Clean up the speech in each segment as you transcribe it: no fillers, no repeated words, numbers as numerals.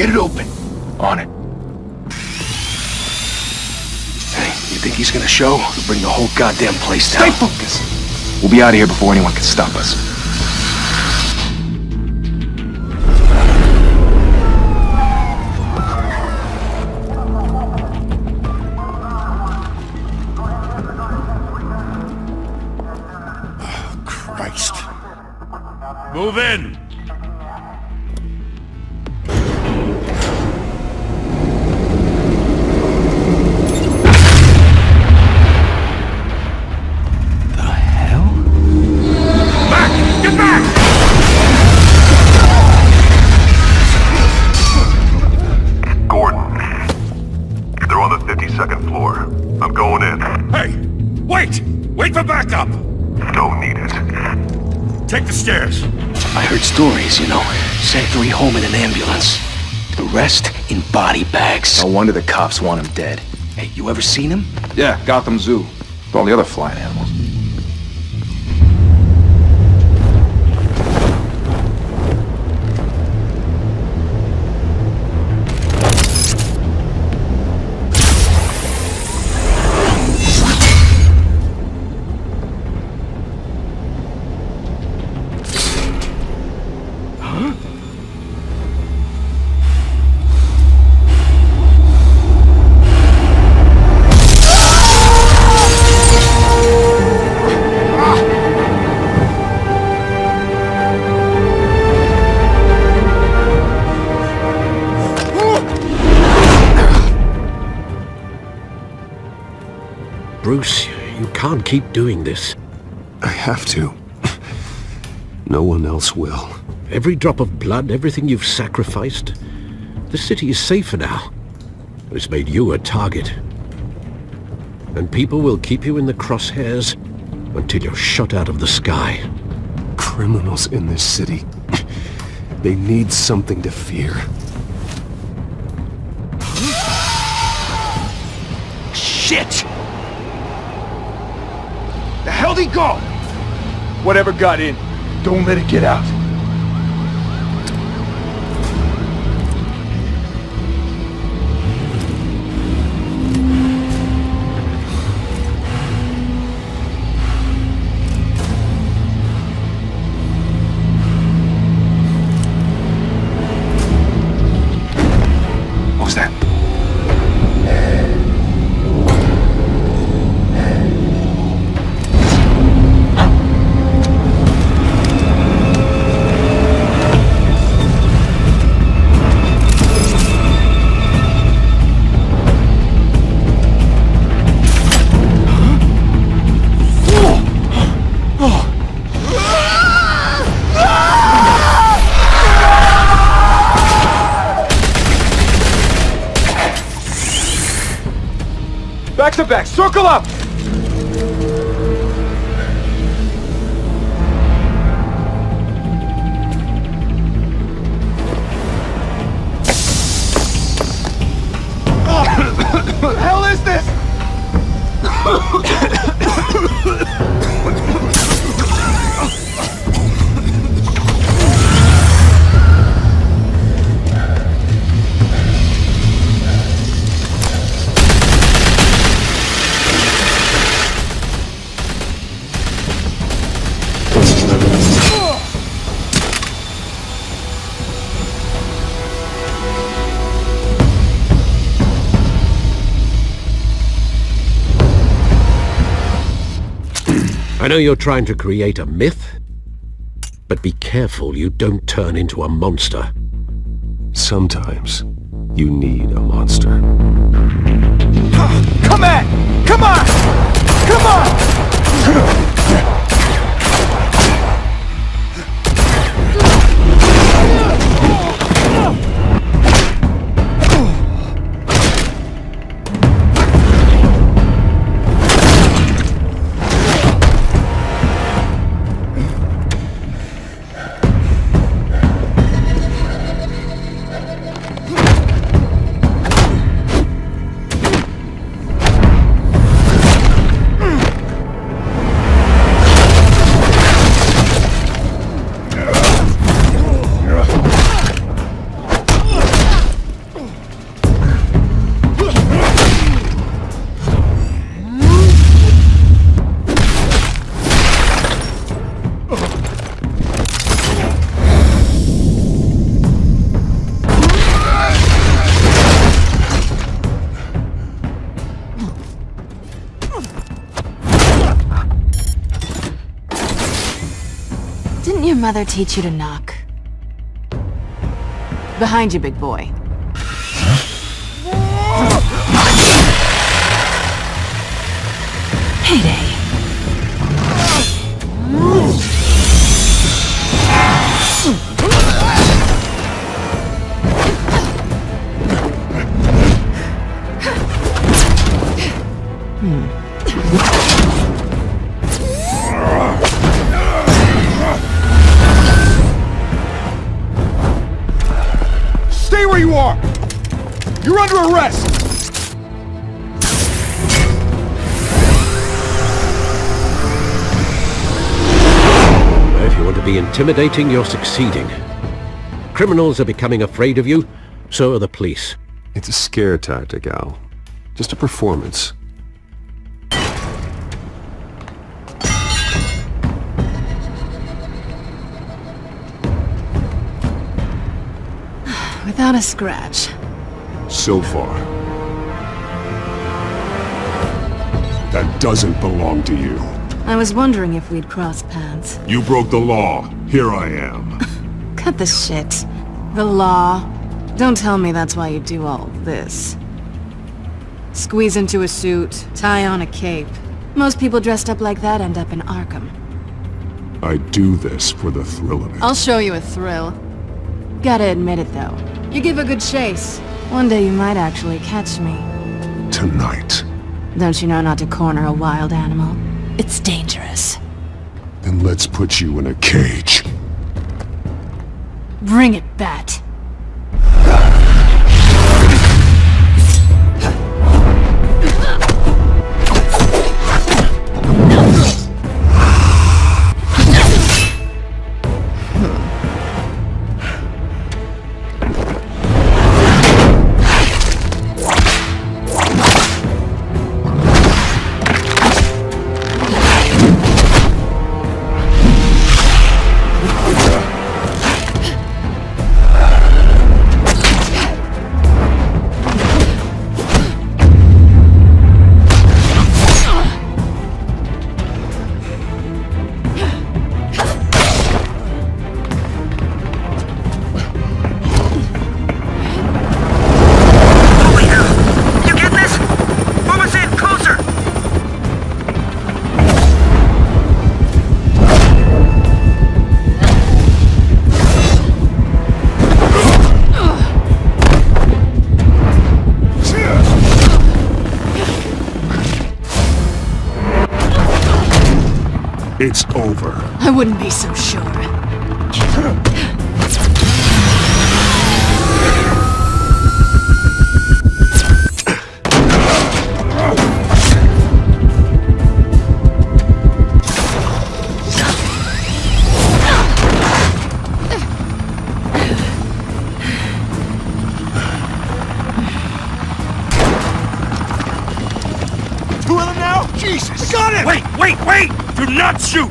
Get it open. On it. Hey, you think he's gonna show? He'll bring the whole goddamn place down. Stay focused. We'll be out of here before anyone can stop us. Christ. Move in! Wait for backup! Don't need it. Take the stairs. I heard stories, you know. Sent 3 home in an ambulance. The rest in body bags. No wonder the cops want him dead. Hey, you ever seen him? Yeah, Gotham Zoo. With all the other flying animals. Bruce, you can't keep doing this. I have to. No one else will. Every drop of blood, everything you've sacrificed. The city is safer now. It's made you a target. And people will keep you in the crosshairs until you're shot out of the sky. Criminals in this city. They need something to fear. Shit! The hell'd he go? Whatever got in, don't let it get out. What was that? Back to back, circle up! What the hell is this? I know you're trying to create a myth, but be careful you don't turn into a monster. Sometimes you need a monster. Come on! Come on! Come on! Didn't your mother teach you to knock? Behind you, big boy. Heyday. Stay where you are! You're under arrest! If you want to be intimidating, you're succeeding. Criminals are becoming afraid of you, so are the police. It's a scare tactic, Al. Just a performance. Without a scratch. So far. That doesn't belong to you. I was wondering if we'd crossed paths. You broke the law. Here I am. Cut the shit. The law. Don't tell me that's why you do all this. Squeeze into a suit, tie on a cape. Most people dressed up like that end up in Arkham. I do this for the thrill of it. I'll show you a thrill. Gotta admit it, though. You give a good chase. One day you might actually catch me. Tonight. Don't you know not to corner a wild animal? It's dangerous. Then let's put you in a cage. Bring it, Bat. It's over. I wouldn't be so sure. Two of them now? Jesus! Got him! Wait! Do not shoot!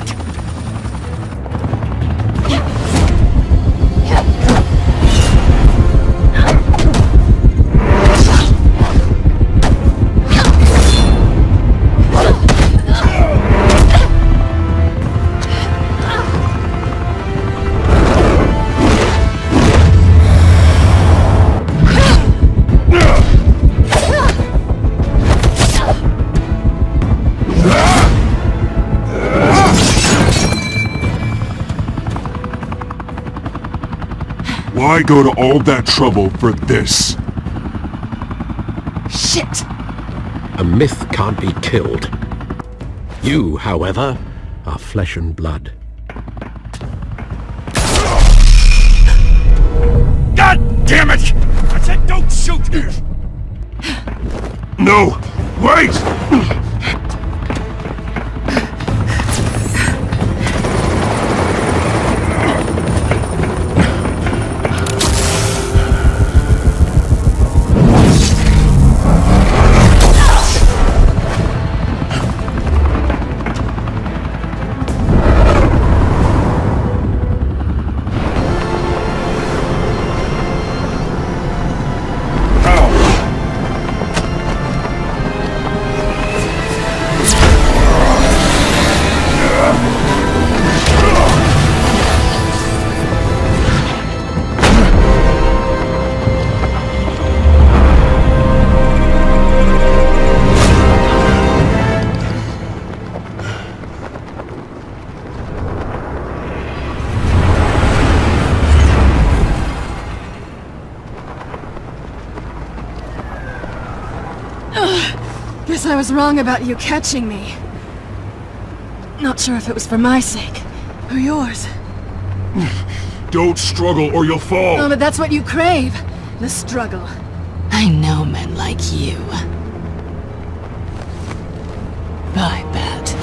Why go to all that trouble for this? Shit! A myth can't be killed. You, however, are flesh and blood. God damn it! I said don't shoot! No! Wait! I was wrong about you catching me. Not sure if it was for my sake, or yours. Don't struggle or you'll fall! Oh, but that's what you crave. The struggle. I know men like you. Bye, Bat.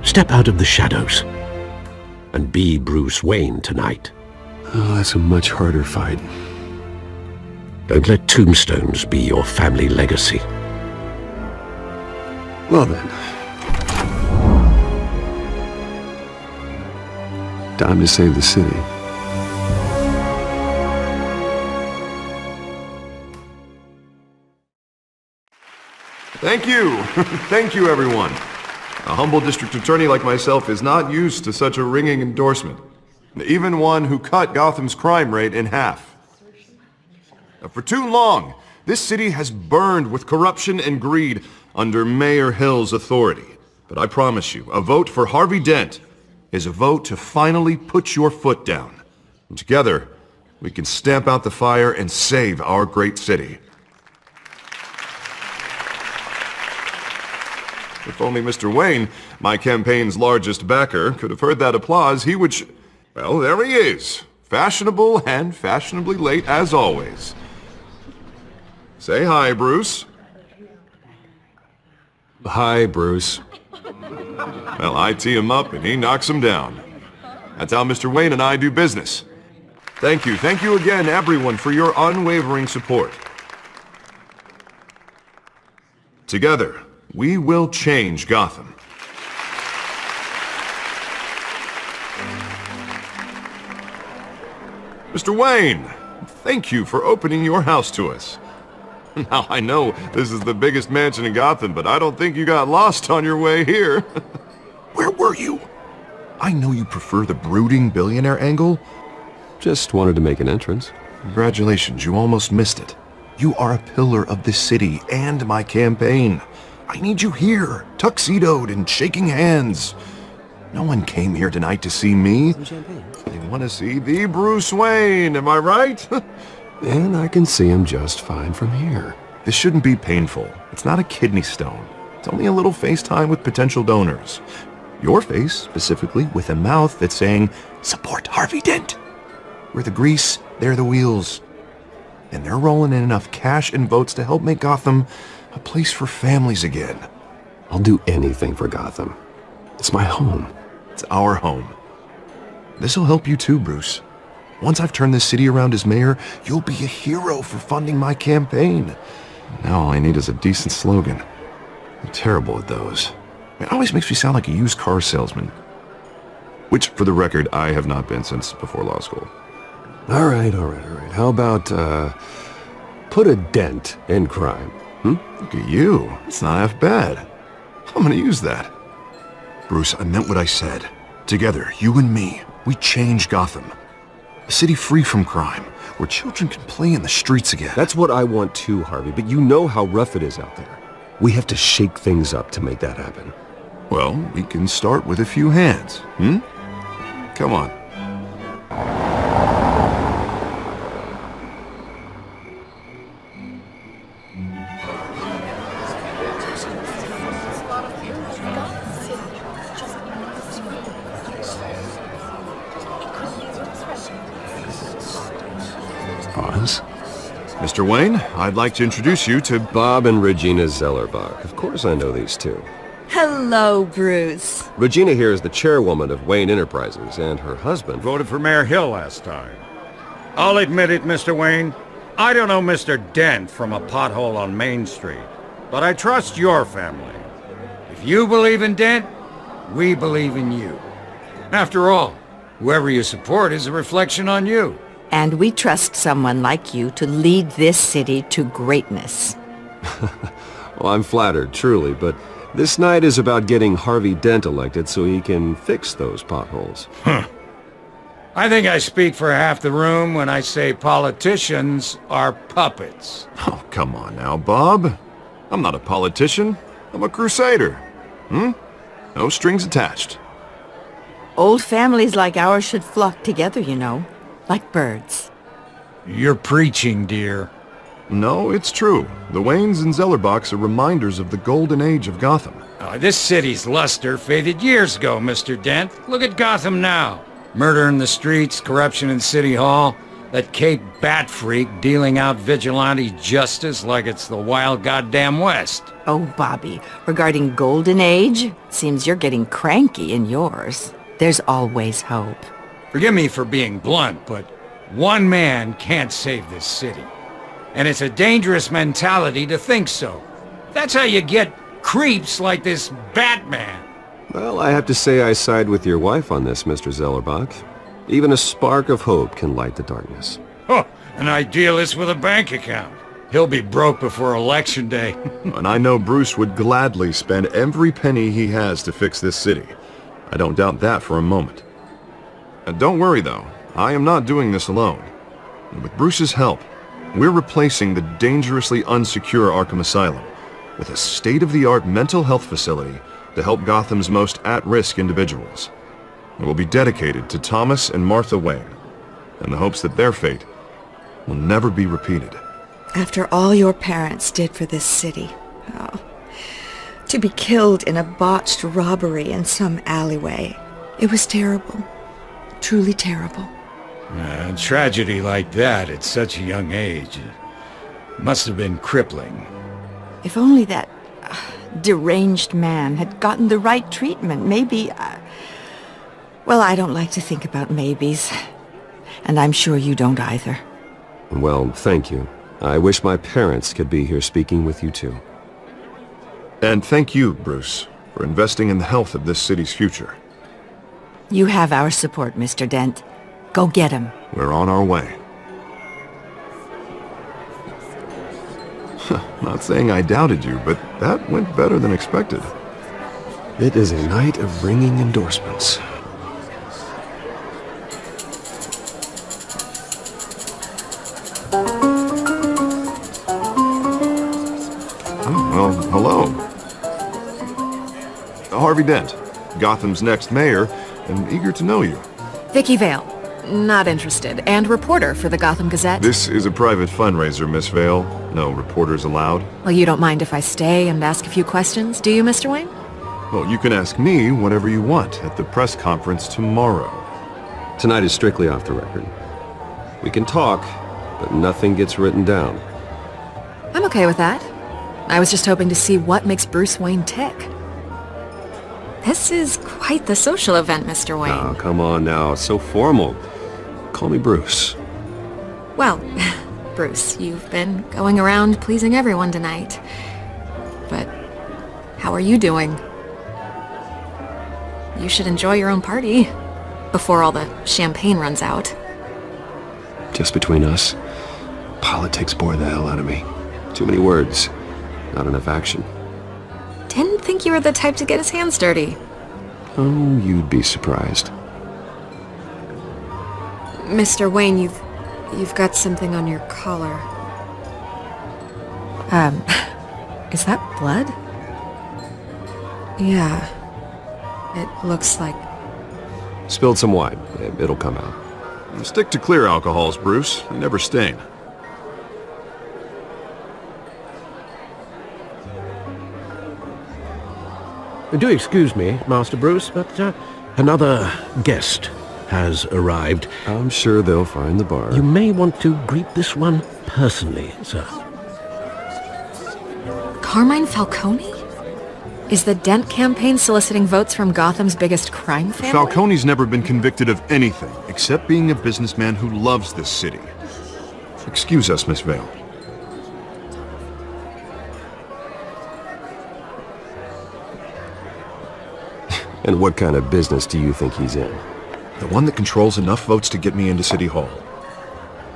Step out of the shadows and be Bruce Wayne tonight. Oh, that's a much harder fight. Don't let tombstones be your family legacy. Well then. Time to save the city. Thank you. Thank you, everyone. A humble district attorney like myself is not used to such a ringing endorsement. Even one who cut Gotham's crime rate in half. For too long, this city has burned with corruption and greed under Mayor Hill's authority. But I promise you, a vote for Harvey Dent is a vote to finally put your foot down. And together, we can stamp out the fire and save our great city. If only Mr. Wayne, my campaign's largest backer, could have heard that applause, he would well, there he is. Fashionable and fashionably late as always. Say hi, Bruce. Hi, Bruce. Well, I tee him up and he knocks him down. That's how Mr. Wayne and I do business. Thank you again, everyone, for your unwavering support. Together, we will change Gotham. Mr. Wayne, thank you for opening your house to us. Now, I know this is the biggest mansion in Gotham, but I don't think you got lost on your way here. Where were you? I know you prefer the brooding billionaire angle. Just wanted to make an entrance. Congratulations, you almost missed it. You are a pillar of this city and my campaign. I need you here, tuxedoed and shaking hands. No one came here tonight to see me. They want to see the Bruce Wayne, am I right? And I can see him just fine from here. This shouldn't be painful. It's not a kidney stone. It's only a little FaceTime with potential donors. Your face, specifically, with a mouth that's saying, support Harvey Dent. We're the grease, they're the wheels. And they're rolling in enough cash and votes to help make Gotham a place for families again. I'll do anything for Gotham. It's my home. It's our home. This'll help you too, Bruce. Once I've turned this city around as mayor, you'll be a hero for funding my campaign. Now all I need is a decent slogan. I'm terrible at those. It always makes me sound like a used car salesman. Which, for the record, I have not been since before law school. All right. How about, put a dent in crime? Look at you. It's not half bad. I'm gonna use that. Bruce, I meant what I said. Together, you and me, we change Gotham. A city free from crime, where children can play in the streets again. That's what I want too, Harvey, but you know how rough it is out there. We have to shake things up to make that happen. Well, we can start with a few hands, Come on. Pause. Mr. Wayne, I'd like to introduce you to Bob and Regina Zellerbach. Of course I know these two. Hello, Bruce. Regina here is the chairwoman of Wayne Enterprises, and her husband... Voted for Mayor Hill last time. I'll admit it, Mr. Wayne. I don't know Mr. Dent from a pothole on Main Street, but I trust your family. If you believe in Dent, we believe in you. After all, whoever you support is a reflection on you. And we trust someone like you to lead this city to greatness. Well, I'm flattered, truly, but this night is about getting Harvey Dent elected so he can fix those potholes. I think I speak for half the room when I say politicians are puppets. Oh, come on now, Bob. I'm not a politician. I'm a crusader. No strings attached. Old families like ours should flock together, you know, like birds. You're preaching, dear. No, it's true. The Waynes and Zellerbachs are reminders of the golden age of Gotham. This city's luster faded years ago, Mr. Dent. Look at Gotham now. Murder in the streets, corruption in City Hall, that Cape Bat freak dealing out vigilante justice like it's the wild goddamn West. Oh, Bobby, regarding Golden Age, seems you're getting cranky in yours. There's always hope. Forgive me for being blunt, but one man can't save this city. And it's a dangerous mentality to think so. That's how you get creeps like this Batman. Well, I have to say I side with your wife on this, Mr. Zellerbach. Even a spark of hope can light the darkness. Oh, an idealist with a bank account. He'll be broke before Election Day. And I know Bruce would gladly spend every penny he has to fix this city. I don't doubt that for a moment. Don't worry, though. I am not doing this alone. With Bruce's help, we're replacing the dangerously unsecure Arkham Asylum with a state-of-the-art mental health facility to help Gotham's most at-risk individuals. It will be dedicated to Thomas and Martha Wayne, in the hopes that their fate will never be repeated. After all your parents did for this city, to be killed in a botched robbery in some alleyway, it was terrible. Truly terrible. A tragedy like that at such a young age must have been crippling. If only that deranged man had gotten the right treatment, maybe... Well, I don't like to think about maybes. And I'm sure you don't either. Well, thank you. I wish my parents could be here speaking with you too. And thank you, Bruce, for investing in the health of this city's future. You have our support, Mr. Dent. Go get him. We're on our way. Not saying I doubted you, but that went better than expected. It is a night of ringing endorsements. Oh, well, hello. Harvey Dent, Gotham's next mayor, and eager to know you. Vicky Vale. Not interested. And reporter for the Gotham Gazette. This is a private fundraiser, Miss Vale. No reporters allowed. Well, you don't mind if I stay and ask a few questions, do you, Mr. Wayne? Well, you can ask me whatever you want at the press conference tomorrow. Tonight is strictly off the record. We can talk, but nothing gets written down. I'm okay with that. I was just hoping to see what makes Bruce Wayne tick. This is quite the social event, Mr. Wayne. Oh, come on now. It's so formal. Call me Bruce. Well, Bruce, you've been going around pleasing everyone tonight. But how are you doing? You should enjoy your own party before all the champagne runs out. Just between us, politics bore the hell out of me. Too many words, not enough action. Didn't think you were the type to get his hands dirty. Oh, you'd be surprised. Mr. Wayne, you've got something on your collar. Is that blood? Yeah. It looks like... Spilled some wine. It'll come out. Stick to clear alcohols, Bruce. They never stain. Do excuse me, Master Bruce, but another guest has arrived. I'm sure they'll find the bar. You may want to greet this one personally, sir. Carmine Falcone? Is the Dent campaign soliciting votes from Gotham's biggest crime family? Falcone's never been convicted of anything, except being a businessman who loves this city. Excuse us, Miss Vale. And what kind of business do you think he's in? The one that controls enough votes to get me into City Hall.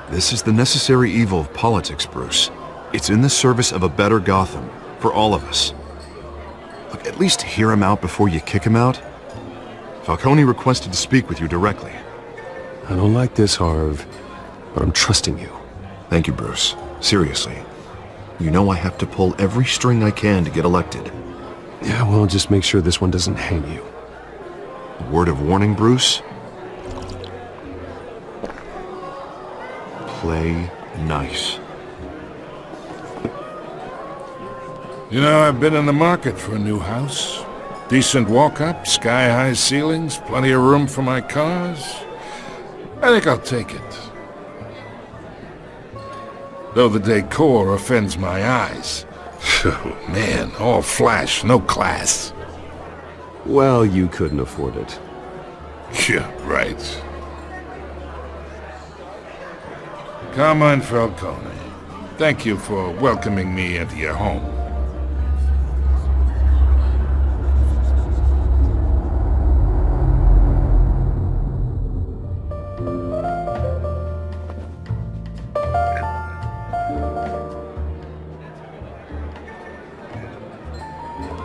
This is the necessary evil of politics, Bruce. It's in the service of a better Gotham, for all of us. Look, at least hear him out before you kick him out. Falcone requested to speak with you directly. I don't like this, Harv, but I'm trusting you. Thank you, Bruce. Seriously. You know I have to pull every string I can to get elected. Yeah, well, just make sure this one doesn't hang you. A word of warning, Bruce? Play nice. You know, I've been in the market for a new house. Decent walk-up, sky-high ceilings, plenty of room for my cars. I think I'll take it. Though the decor offends my eyes. Oh, man, all flash, no class. Well, you couldn't afford it. Yeah, right. Carmine Falcone, thank you for welcoming me into your home.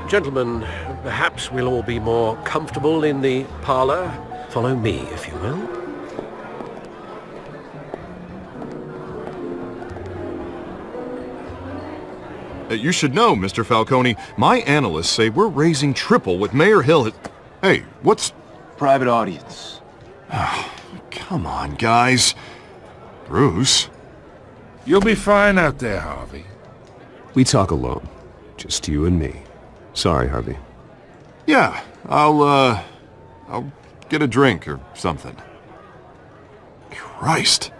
Gentlemen, perhaps we'll all be more comfortable in the parlor. Follow me, if you will. You should know, Mr. Falcone, my analysts say we're raising triple what Mayor Hill had... Hey, what's... Private audience. Oh, come on, guys. Bruce? You'll be fine out there, Harvey. We talk alone. Just you and me. Sorry, Harvey. Yeah, I'll get a drink or something. Christ.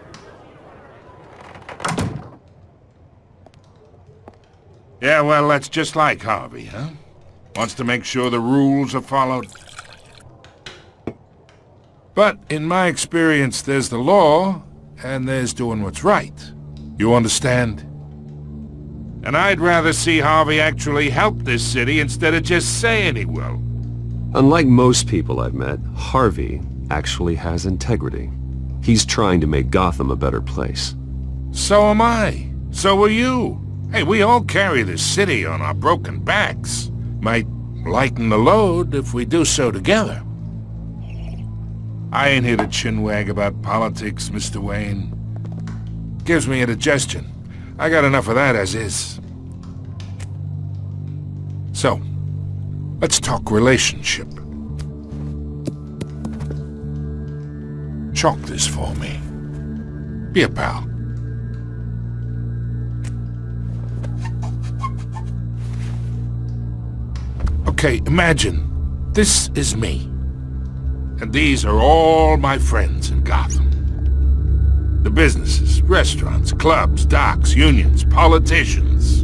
Yeah, well, that's just like Harvey, huh? Wants to make sure the rules are followed. But in my experience, there's the law, and there's doing what's right. You understand? And I'd rather see Harvey actually help this city instead of just saying he will. Unlike most people I've met, Harvey actually has integrity. He's trying to make Gotham a better place. So am I. So are you. Hey, we all carry this city on our broken backs. Might lighten the load if we do so together. I ain't here to chinwag about politics, Mr. Wayne. Gives me indigestion. I got enough of that as is. So, let's talk relationship. Chalk this for me. Be a pal. Okay, imagine, this is me. And these are all my friends in Gotham. The businesses, restaurants, clubs, docks, unions, politicians.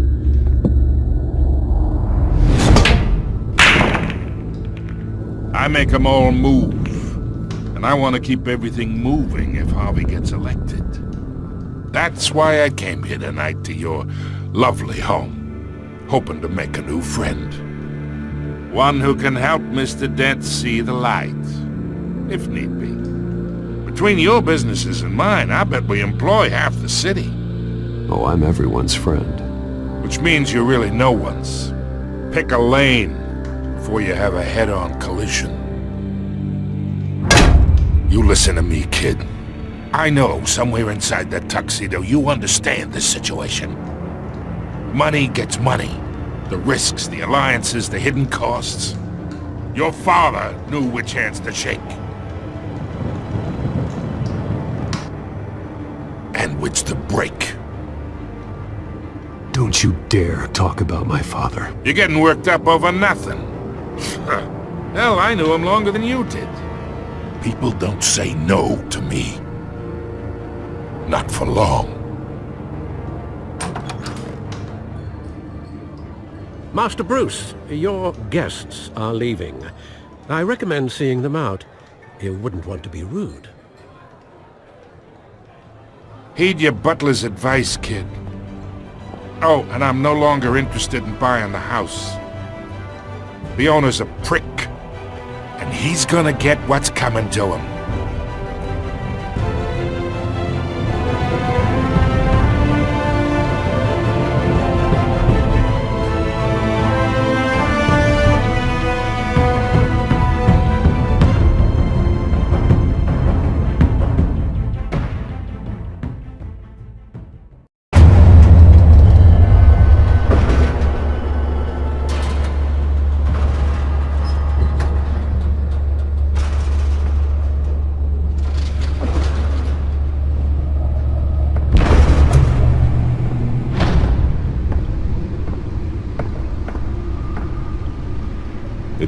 I make them all move. And I want to keep everything moving if Harvey gets elected. That's why I came here tonight to your lovely home, hoping to make a new friend. One who can help Mr. Dent see the light, if need be. Between your businesses and mine, I bet we employ half the city. Oh, I'm everyone's friend. Which means you're really no one's. Pick a lane before you have a head-on collision. You listen to me, kid. I know somewhere inside that tuxedo you understand this situation. Money gets money. The risks, the alliances, the hidden costs. Your father knew which hands to shake. And which to break. Don't you dare talk about my father. You're getting worked up over nothing. Hell, I knew him longer than you did. People don't say no to me. Not for long. Master Bruce, your guests are leaving. I recommend seeing them out. You wouldn't want to be rude. Heed your butler's advice, kid. Oh, and I'm no longer interested in buying the house. The owner's a prick, and he's gonna get what's coming to him.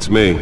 It's me.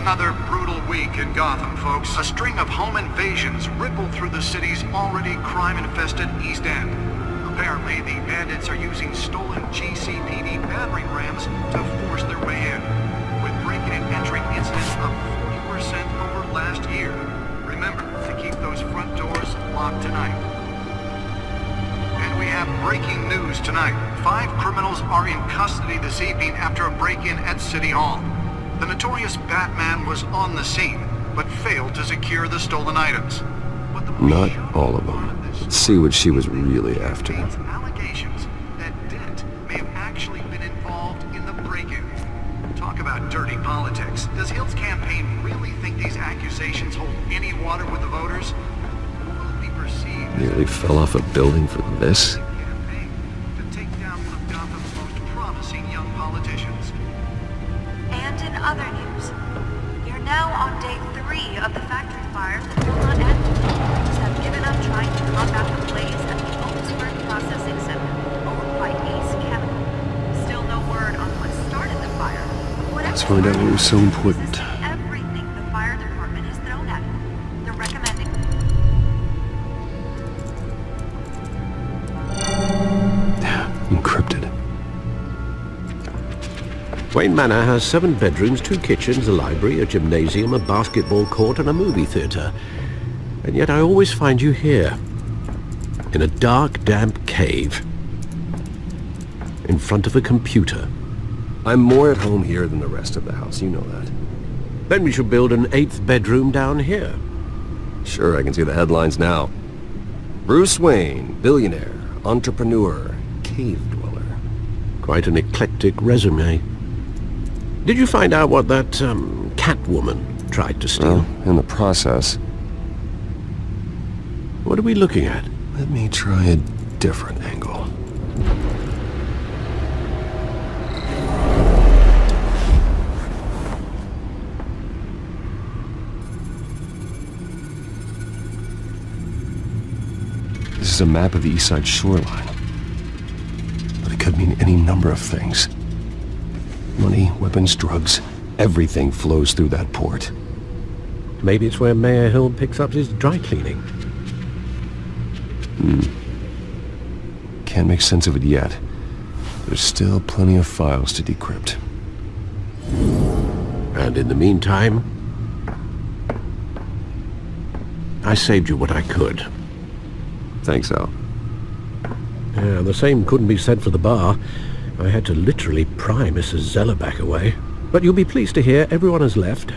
Another brutal week in Gotham, folks. A string of home invasions rippled through the city's already crime-infested East End. Apparently, the bandits are using stolen GCPD battering rams to force their way in, with breaking and entering incidents up 40% over last year. Remember to keep those front doors locked tonight. And we have breaking news tonight. 5 criminals are in custody this evening after a break-in at City Hall. The notorious Batman was on the scene, but failed to secure the stolen items. Not all of them. Let's see what she was really after. Allegations that Dent may have actually been involved in the break-in. Talk about dirty politics. Does Hill's campaign really think these accusations hold any water with the voters? Will it be perceived? Nearly fell off a building for this? Campaign to take down one of Gotham's most promising young politicians. And in other news, you're now on day 3 of the factory fires that do not end. Police have given up trying to combat the blaze at the Otisburg Processing Center, owned by Ace Chemical. Still no word on what started the fire. Let's find out what was so important. Everything the fire department has thrown at it. They're recommending... Encrypted. Wayne Manor has 7 bedrooms, 2 kitchens, a library, a gymnasium, a basketball court, and a movie theater. And yet I always find you here, in a dark, damp cave, in front of a computer. I'm more at home here than the rest of the house, you know that. Then we should build an 8th bedroom down here. Sure, I can see the headlines now. Bruce Wayne, billionaire, entrepreneur, cave dweller. Quite an eclectic resume. Did you find out what that, Catwoman tried to steal? Well, in the process. What are we looking at? Let me try a different angle. This is a map of the East Side shoreline. But it could mean any number of things. Money, weapons, drugs, everything flows through that port. Maybe it's where Mayor Hill picks up his dry cleaning. Can't make sense of it yet. There's still plenty of files to decrypt. And in the meantime, I saved you what I could. Thanks, Al. Yeah, the same couldn't be said for the bar. I had to literally pry Mrs. Zellerback away. But you'll be pleased to hear everyone has left,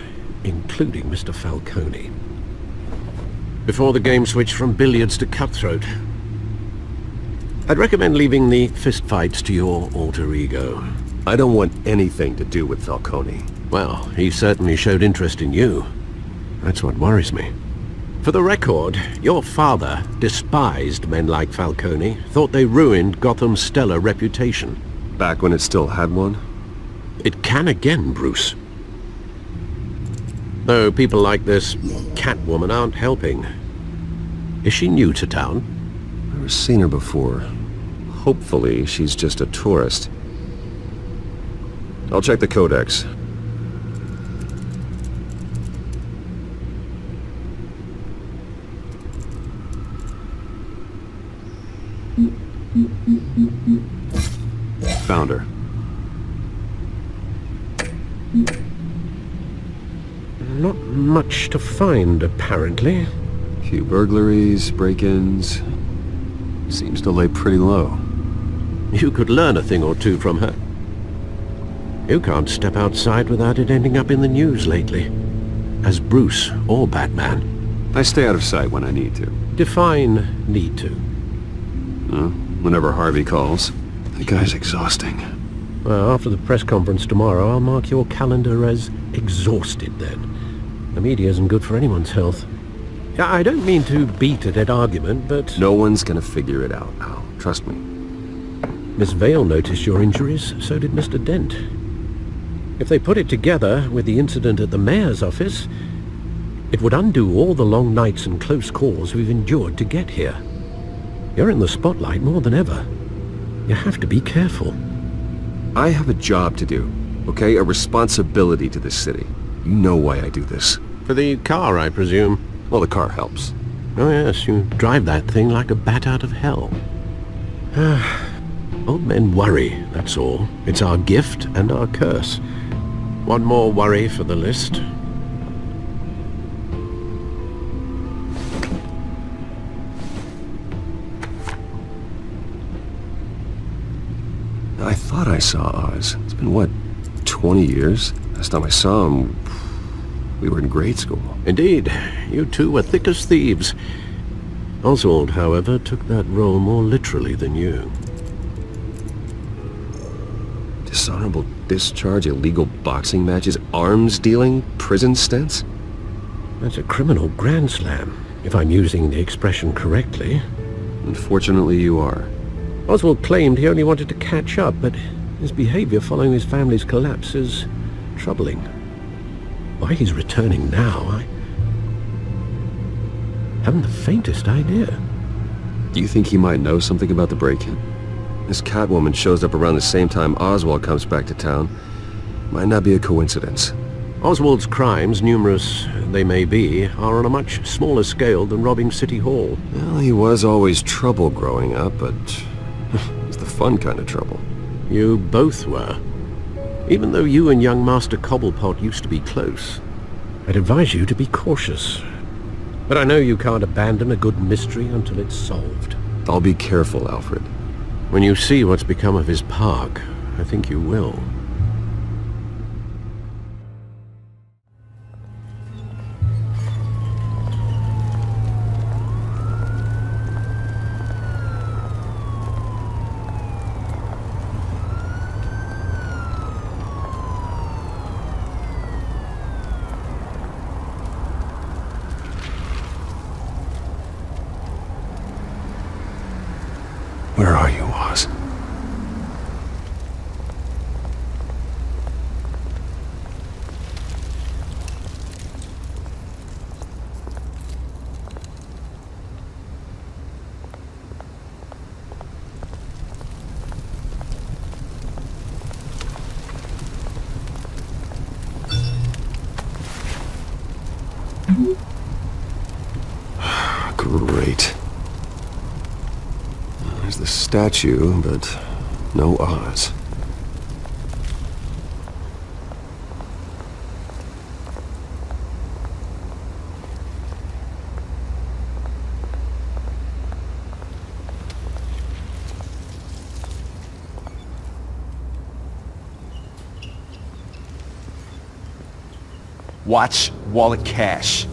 including Mr. Falcone. Before the game switched from billiards to cutthroat. I'd recommend leaving the fistfights to your alter ego. I don't want anything to do with Falcone. Well, he certainly showed interest in you. That's what worries me. For the record, your father despised men like Falcone, thought they ruined Gotham's stellar reputation. Back when it still had one? It can again, Bruce. Though people like this Catwoman aren't helping. Is she new to town? Never seen her before. Hopefully, she's just a tourist. I'll check the codex. Found her. Not much to find, apparently. Few burglaries, break-ins. Seems to lay pretty low. You could learn a thing or two from her. You can't step outside without it ending up in the news lately. As Bruce or Batman. I stay out of sight when I need to. Define need to. Whenever Harvey calls. The guy's exhausting. Well, after the press conference tomorrow, I'll mark your calendar as exhausted then. The media isn't good for anyone's health. I don't mean to beat a dead argument, but... No one's gonna figure it out, Al. Trust me. Miss Vale noticed your injuries, so did Mr. Dent. If they put it together with the incident at the mayor's office, it would undo all the long nights and close calls we've endured to get here. You're in the spotlight more than ever. You have to be careful. I have a job to do, okay? A responsibility to this city. You know why I do this. For the car, I presume. Well, the car helps. Oh yes, you drive that thing like a bat out of hell. Old men worry, that's all. It's our gift and our curse. One more worry for the list. I thought I saw Oz. It's been, what, 20 years? Last time I saw him, we were in grade school. Indeed. You two were thick as thieves. Oswald, however, took that role more literally than you. Dishonorable discharge, illegal boxing matches, arms dealing, prison stints? That's a criminal grand slam, if I'm using the expression correctly. Unfortunately, you are. Oswald claimed he only wanted to catch up, but his behavior following his family's collapse is troubling. Why he's returning now, I haven't the faintest idea. Do you think he might know something about the break-in? This Catwoman shows up around the same time Oswald comes back to town. Might not be a coincidence. Oswald's crimes, numerous they may be, are on a much smaller scale than robbing City Hall. Well, he was always trouble growing up, but it was the fun kind of trouble. You both were. Even though you and young Master Cobblepot used to be close, I'd advise you to be cautious. But I know you can't abandon a good mystery until it's solved. I'll be careful, Alfred. When you see what's become of his park, I think you will. Where are you, Oz? Great. There's the statue, but no Oz. Watch wallet cash.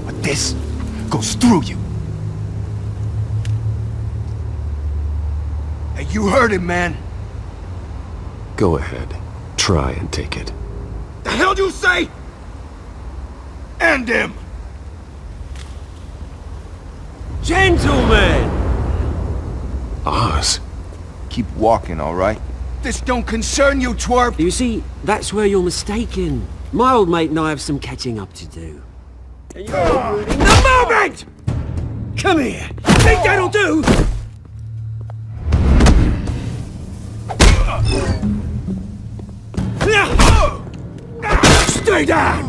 But this goes through you. Hey, you heard him, man. Go ahead. Try and take it. The hell do you say? End him! Gentlemen! Oz. Keep walking, all right? This don't concern you, twerp! You see, that's where you're mistaken. My old mate and I have some catching up to do. And you're ruining the moment! Come here! Think that'll do? Stay down!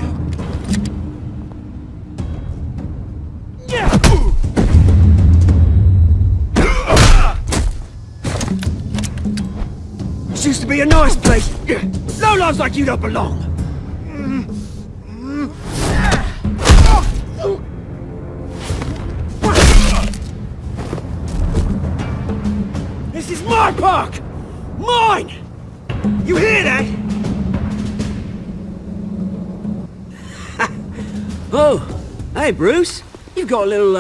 This used to be a nice place. Lowlifes like you don't belong. This is my park! Mine! You hear that? Oh, hey Bruce. You've got a little,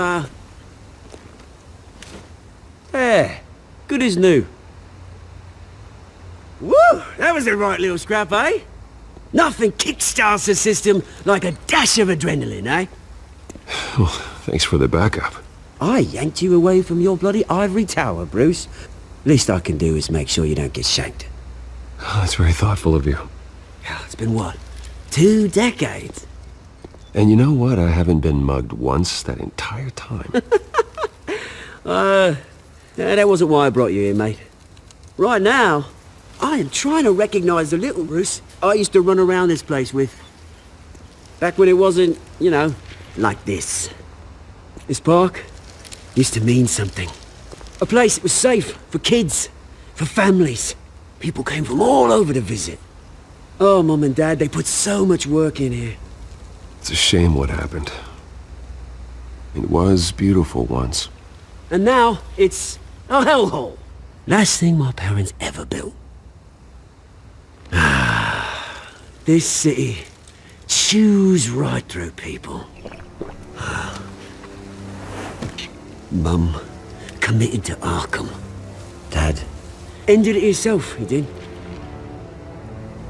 There. Good as new. Woo! That was a right little scrap, eh? Nothing kickstarts the system like a dash of adrenaline, eh? Well, thanks for the backup. I yanked you away from your bloody ivory tower, Bruce. Least I can do is make sure you don't get shanked. Oh, that's very thoughtful of you. It's been what? 2 decades? And you know what? I haven't been mugged once that entire time. That wasn't why I brought you here, mate. Right now, I am trying to recognize the little Bruce I used to run around this place with. Back when it wasn't, you know, like this. This park used to mean something. A place that was safe for kids, for families. People came from all over to visit. Oh, Mum and Dad, they put so much work in here. It's a shame what happened. It was beautiful once. And now, it's a hellhole. Last thing my parents ever built. This city chews right through people. Mum committed to Arkham. Dad ended it himself, he did.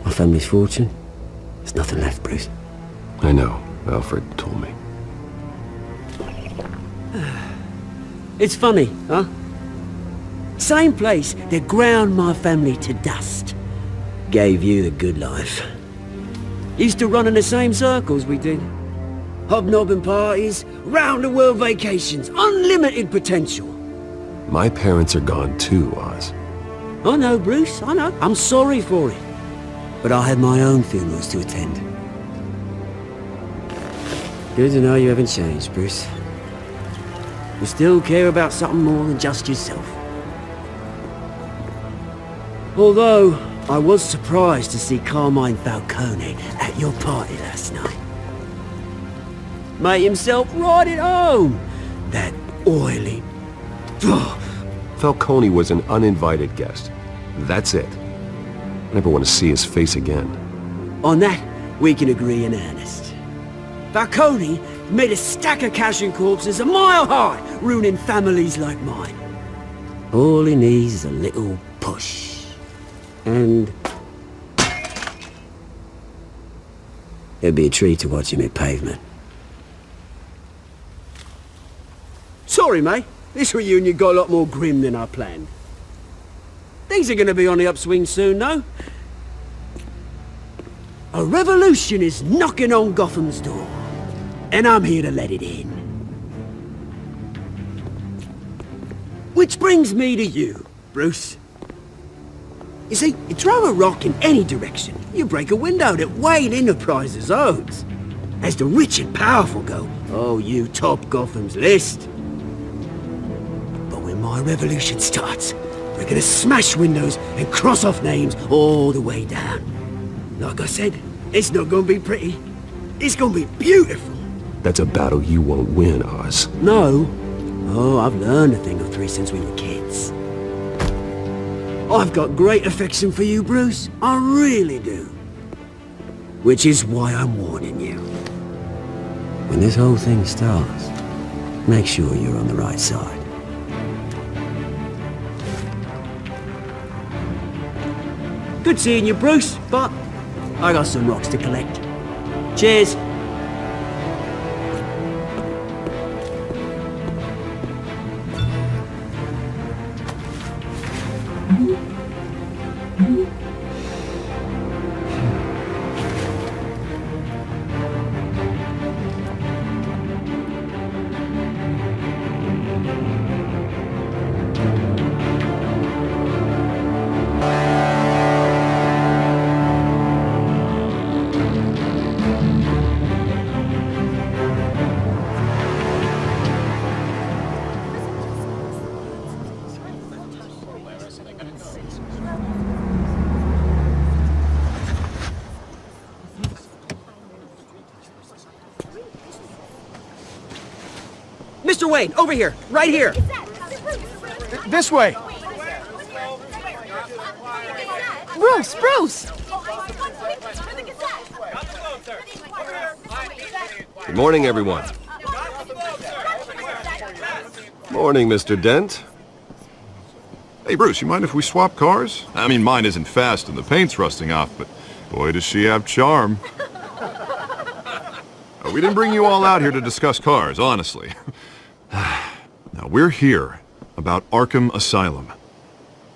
My family's fortune, there's nothing left, Bruce. I know. Alfred told me. It's funny, huh? Same place that ground my family to dust gave you the good life. Used to run in the same circles we did. Hobnobbing parties, round-the-world vacations, unlimited potential. My parents are gone too, Oz. I know, Bruce, I know. I'm sorry for it. But I had my own funerals to attend. Good to know you haven't changed, Bruce. You still care about something more than just yourself. Although, I was surprised to see Carmine Falcone at your party last night. Made himself right at home. That oily... Falcone was an uninvited guest. That's it. I never want to see his face again. On that, we can agree in earnest. Falcone made a stack of cash and corpses a mile high, ruining families like mine. All he needs is a little push. And... it'd be a treat to watch him hit pavement. Sorry, mate. This reunion got a lot more grim than I planned. Things are gonna be on the upswing soon, though. A revolution is knocking on Gotham's door. And I'm here to let it in. Which brings me to you, Bruce. You see, you throw a rock in any direction, you break a window that Wayne Enterprises owns. As the rich and powerful go, oh, you top Gotham's list. But when my revolution starts, we're gonna smash windows and cross off names all the way down. Like I said, it's not gonna be pretty. It's gonna be beautiful. That's a battle you won't win, Oz. No. Oh, I've learned a thing or three since we were kids. I've got great affection for you, Bruce. I really do. Which is why I'm warning you. When this whole thing starts, make sure you're on the right side. Good seeing you, Bruce, but I got some rocks to collect. Cheers. Mr. Wayne, over here, right here. This way. Bruce, Bruce! Good morning, everyone. Morning, Mr. Dent. Hey, Bruce, you mind if we swap cars? I mean, mine isn't fast and the paint's rusting off, but boy, does she have charm. We didn't bring you all out here to discuss cars, honestly. Now, we're here about Arkham Asylum.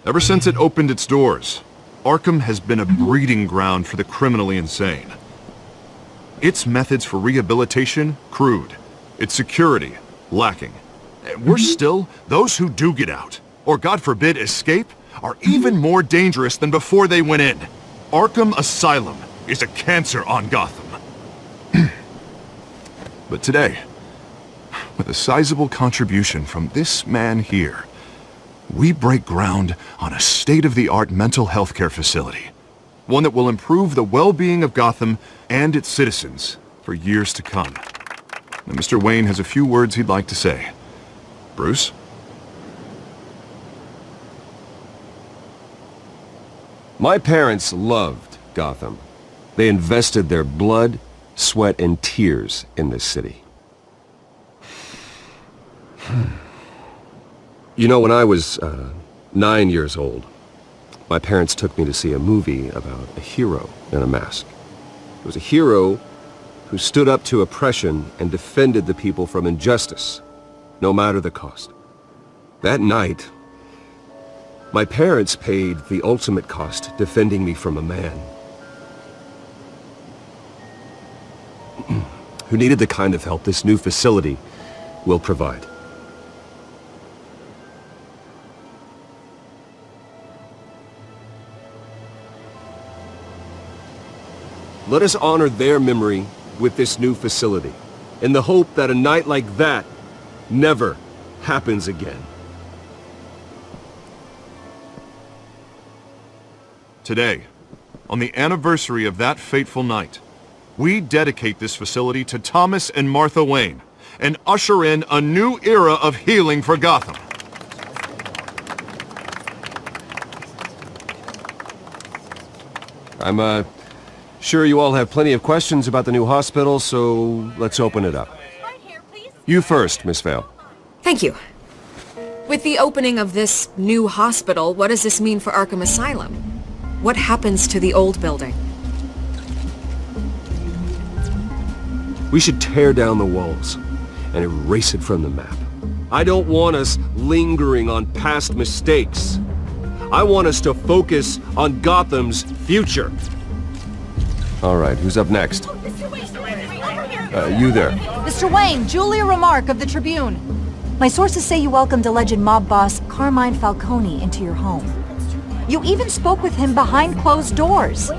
Ever since it opened its doors, Arkham has been a breeding ground for the criminally insane. Its methods for rehabilitation, crude. Its security, lacking. Worse still, those who do get out, or God forbid escape, are even more dangerous than before they went in. Arkham Asylum is a cancer on Gotham. But today, with a sizable contribution from this man here, we break ground on a state-of-the-art mental health care facility. One that will improve the well-being of Gotham and its citizens for years to come. Now, Mr. Wayne has a few words he'd like to say. Bruce? My parents loved Gotham. They invested their blood, sweat, and tears in this city. You know, when I was 9 years old, my parents took me to see a movie about a hero in a mask. It was a hero who stood up to oppression and defended the people from injustice, no matter the cost. That night, my parents paid the ultimate cost defending me from a man who needed the kind of help this new facility will provide. Let us honor their memory with this new facility, in the hope that a night like that never happens again. Today, on the anniversary of that fateful night, we dedicate this facility to Thomas and Martha Wayne and usher in a new era of healing for Gotham. I'm sure you all have plenty of questions about the new hospital, so let's open it up. You first, Miss Vale. Thank you. With the opening of this new hospital, what does this mean for Arkham Asylum? What happens to the old building? We should tear down the walls and erase it from the map. I don't want us lingering on past mistakes. I want us to focus on Gotham's future. All right, who's up next? You there. Mr. Wayne, Julia Remark of the Tribune. My sources say you welcomed alleged mob boss Carmine Falcone into your home. You even spoke with him behind closed doors.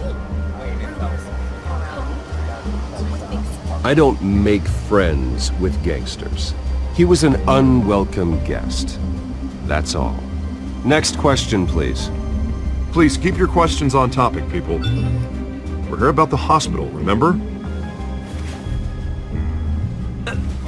I don't make friends with gangsters. He was an unwelcome guest. That's all. Next question, please. Please keep your questions on topic, people. We're here about the hospital, remember?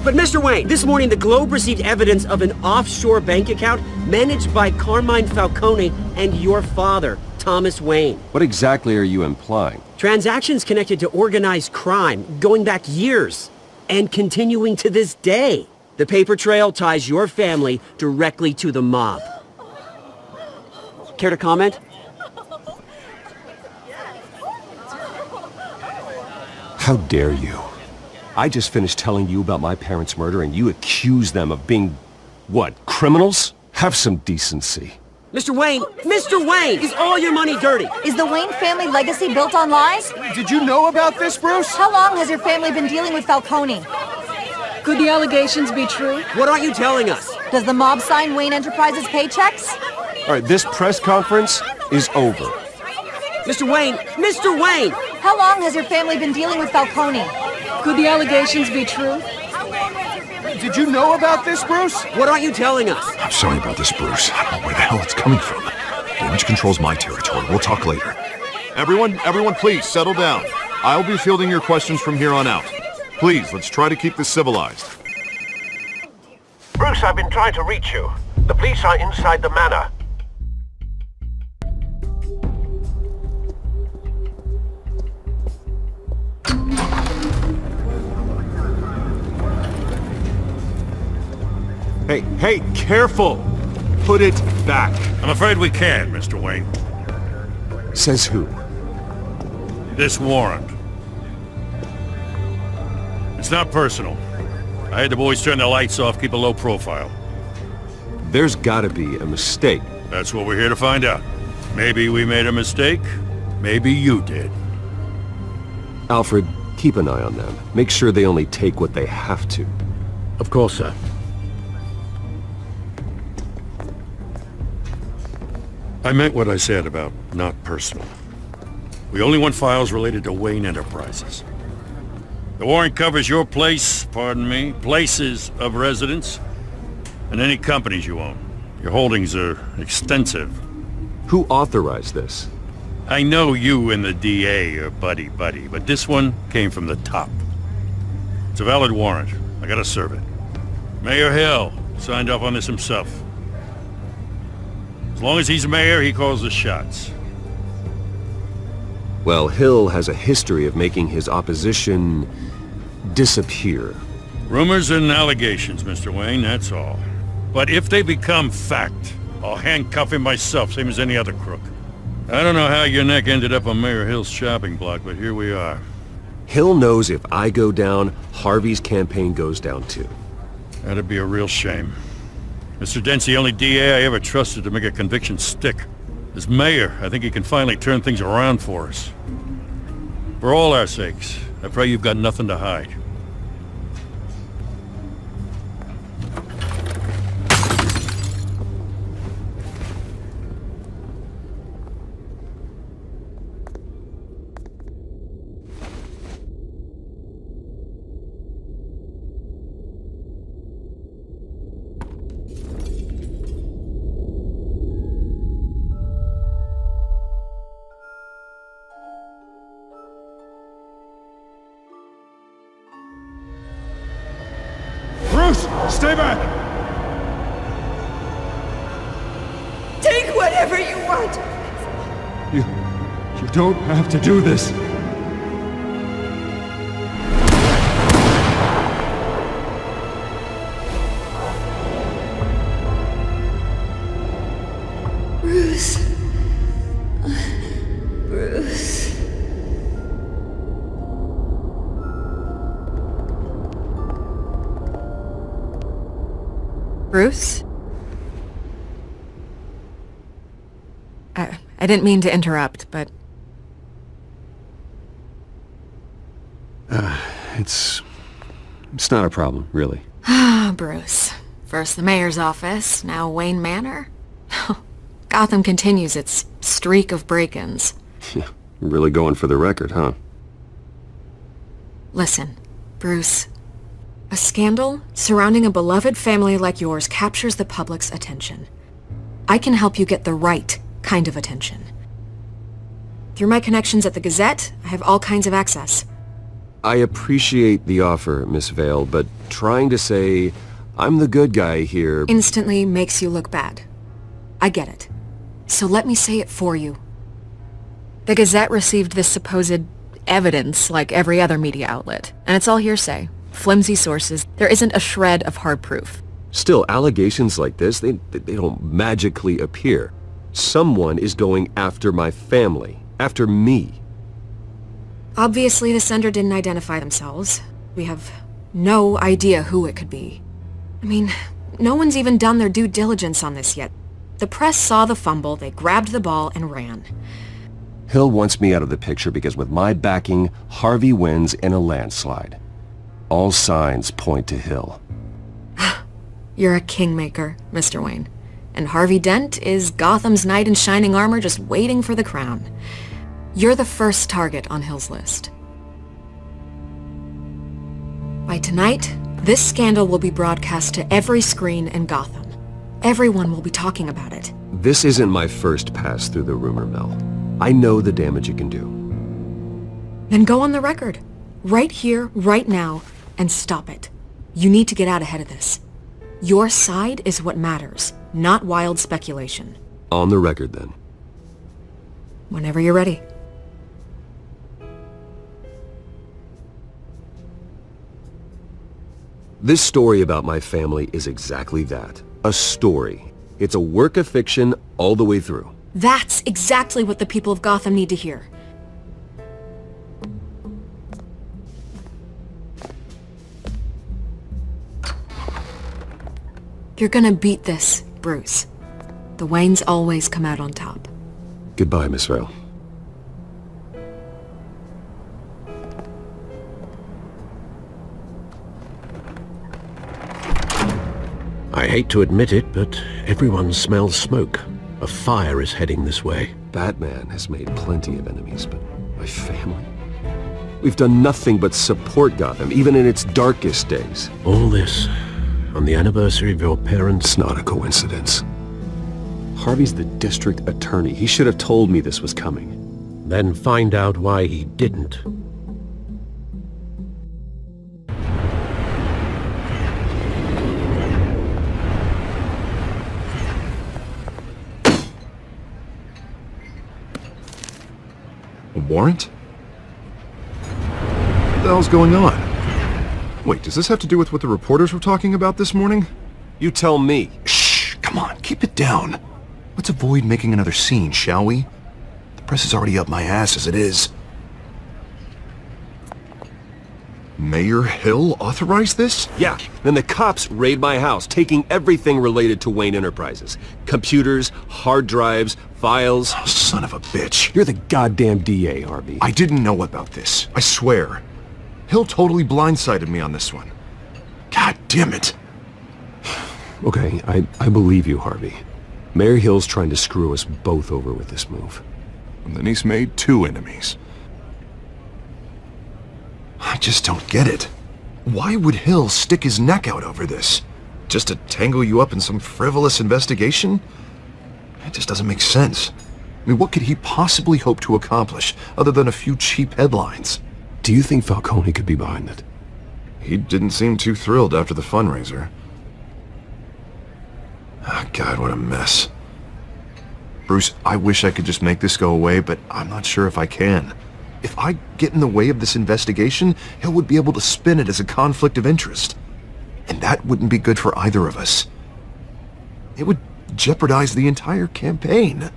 But Mr. Wayne, this morning the Globe received evidence of an offshore bank account managed by Carmine Falcone and your father, Thomas Wayne. What exactly are you implying? Transactions connected to organized crime going back years and continuing to this day. The paper trail ties your family directly to the mob. Care to comment? How dare you? I just finished telling you about my parents' murder and you accuse them of being, what, criminals? Have some decency. Mr. Wayne, is all your money dirty? Is the Wayne family legacy built on lies? Did you know about this, Bruce? How long has your family been dealing with Falcone? Could the allegations be true? What aren't you telling us? Does the mob sign Wayne Enterprises paychecks? All right, this press conference is over. Mr. Wayne! How long has your family been dealing with Falcone? Could the allegations be true? Did you know about this, Bruce? What aren't you telling us? I'm sorry about this, Bruce. I don't know where the hell it's coming from. Damage control's my territory. We'll talk later. Everyone, please, settle down. I'll be fielding your questions from here on out. Please, let's try to keep this civilized. Bruce, I've been trying to reach you. The police are inside the manor. Hey, careful! Put it back. I'm afraid we can't, Mr. Wayne. Says who? This warrant. It's not personal. I had the boys turn the lights off, keep a low profile. There's gotta be a mistake. That's what we're here to find out. Maybe we made a mistake. Maybe you did. Alfred, keep an eye on them. Make sure they only take what they have to. Of course, sir. I meant what I said about not personal. We only want files related to Wayne Enterprises. The warrant covers your place, pardon me, places of residence, and any companies you own. Your holdings are extensive. Who authorized this? I know you and the DA are buddy-buddy, but this one came from the top. It's a valid warrant. I gotta serve it. Mayor Hill signed off on this himself. As long as he's mayor, he calls the shots. Well, Hill has a history of making his opposition disappear. Rumors and allegations, Mr. Wayne, that's all. But if they become fact, I'll handcuff him myself, same as any other crook. I don't know how your neck ended up on Mayor Hill's shopping block, but here we are. Hill knows if I go down, Harvey's campaign goes down too. That'd be a real shame. Mr. Dent's the only DA I ever trusted to make a conviction stick. As mayor, I think he can finally turn things around for us. For all our sakes, I pray you've got nothing to hide. Stay back! Take whatever you want! You don't have to do this. Bruce. Bruce. Bruce? I didn't mean to interrupt, but... It's not a problem, really. Ah, Bruce. First the mayor's office, now Wayne Manor. Gotham continues its streak of break-ins. Yeah, really going for the record, huh? Listen, Bruce. A scandal surrounding a beloved family like yours captures the public's attention. I can help you get the right kind of attention. Through my connections at the Gazette, I have all kinds of access. I appreciate the offer, Miss Vale, but trying to say I'm the good guy here... instantly makes you look bad. I get it. So let me say it for you. The Gazette received this supposed evidence like every other media outlet, and it's all hearsay. Flimsy sources. There isn't a shred of hard proof. Still, allegations like this, they don't magically appear. Someone is going after my family. After me. Obviously, the sender didn't identify themselves. We have no idea who it could be. I mean, no one's even done their due diligence on this yet. The press saw the fumble, they grabbed the ball and ran. Hill wants me out of the picture because with my backing, Harvey wins in a landslide. All signs point to Hill. You're a kingmaker, Mr. Wayne. And Harvey Dent is Gotham's knight in shining armor just waiting for the crown. You're the first target on Hill's list. By tonight, this scandal will be broadcast to every screen in Gotham. Everyone will be talking about it. This isn't my first pass through the rumor mill. I know the damage it can do. Then go on the record. Right here, right now, and stop it. You need to get out ahead of this. Your side is what matters, not wild speculation. On the record, then. Whenever you're ready. This story about my family is exactly that. A story. It's a work of fiction all the way through. That's exactly what the people of Gotham need to hear. You're gonna beat this, Bruce. The Waynes always come out on top. Goodbye, Miss Vale. I hate to admit it, but everyone smells smoke. A fire is heading this way. Batman has made plenty of enemies, but my family? We've done nothing but support Gotham, even in its darkest days. All this on the anniversary of your parents'... It's not a coincidence. Harvey's the district attorney. He should have told me this was coming. Then find out why he didn't. A warrant? What the hell's going on? Wait, does this have to do with what the reporters were talking about this morning? You tell me. Shh, come on, keep it down. Let's avoid making another scene, shall we? The press is already up my ass as it is. Mayor Hill authorized this? Yeah, then the cops raid my house, taking everything related to Wayne Enterprises. Computers, hard drives, files. Oh, son of a bitch. You're the goddamn DA, Harvey. I didn't know about this. I swear. Hill totally blindsided me on this one. God damn it. Okay, I believe you, Harvey. Mayor Hill's trying to screw us both over with this move. And then he's made 2 enemies. I just don't get it. Why would Hill stick his neck out over this? Just to tangle you up in some frivolous investigation? It just doesn't make sense. I mean, what could he possibly hope to accomplish other than a few cheap headlines? Do you think Falcone could be behind it? He didn't seem too thrilled after the fundraiser. Oh, God, what a mess. Bruce, I wish I could just make this go away, but I'm not sure if I can. If I get in the way of this investigation, Hill would be able to spin it as a conflict of interest. And that wouldn't be good for either of us. It would jeopardize the entire campaign.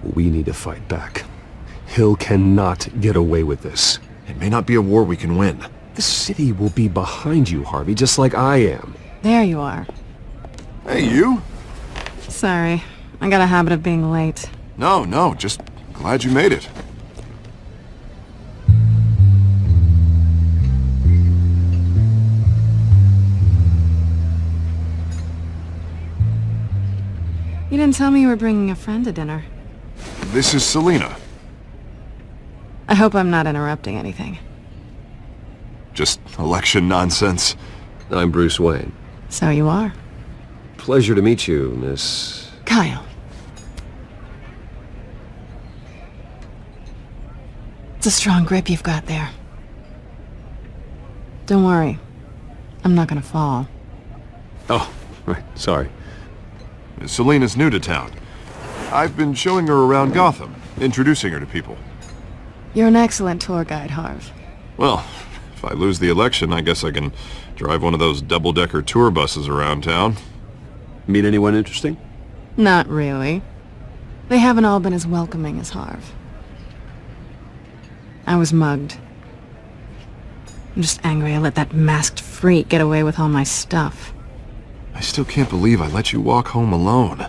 We need to fight back. Hill cannot get away with this. It may not be a war we can win. The city will be behind you, Harvey, just like I am. There you are. Hey, you? Sorry. I got a habit of being late. No, just glad you made it. You didn't tell me you were bringing a friend to dinner. This is Selina. I hope I'm not interrupting anything. Just election nonsense. I'm Bruce Wayne. So you are. Pleasure to meet you, Miss... Kyle. It's a strong grip you've got there. Don't worry. I'm not gonna fall. Oh, right, sorry. Selina's new to town. I've been showing her around Gotham, introducing her to people. You're an excellent tour guide, Harv. Well, if I lose the election, I guess I can drive one of those double-decker tour buses around town. Meet anyone interesting? Not really. They haven't all been as welcoming as Harv. I was mugged. I'm just angry I let that masked freak get away with all my stuff. I still can't believe I let you walk home alone.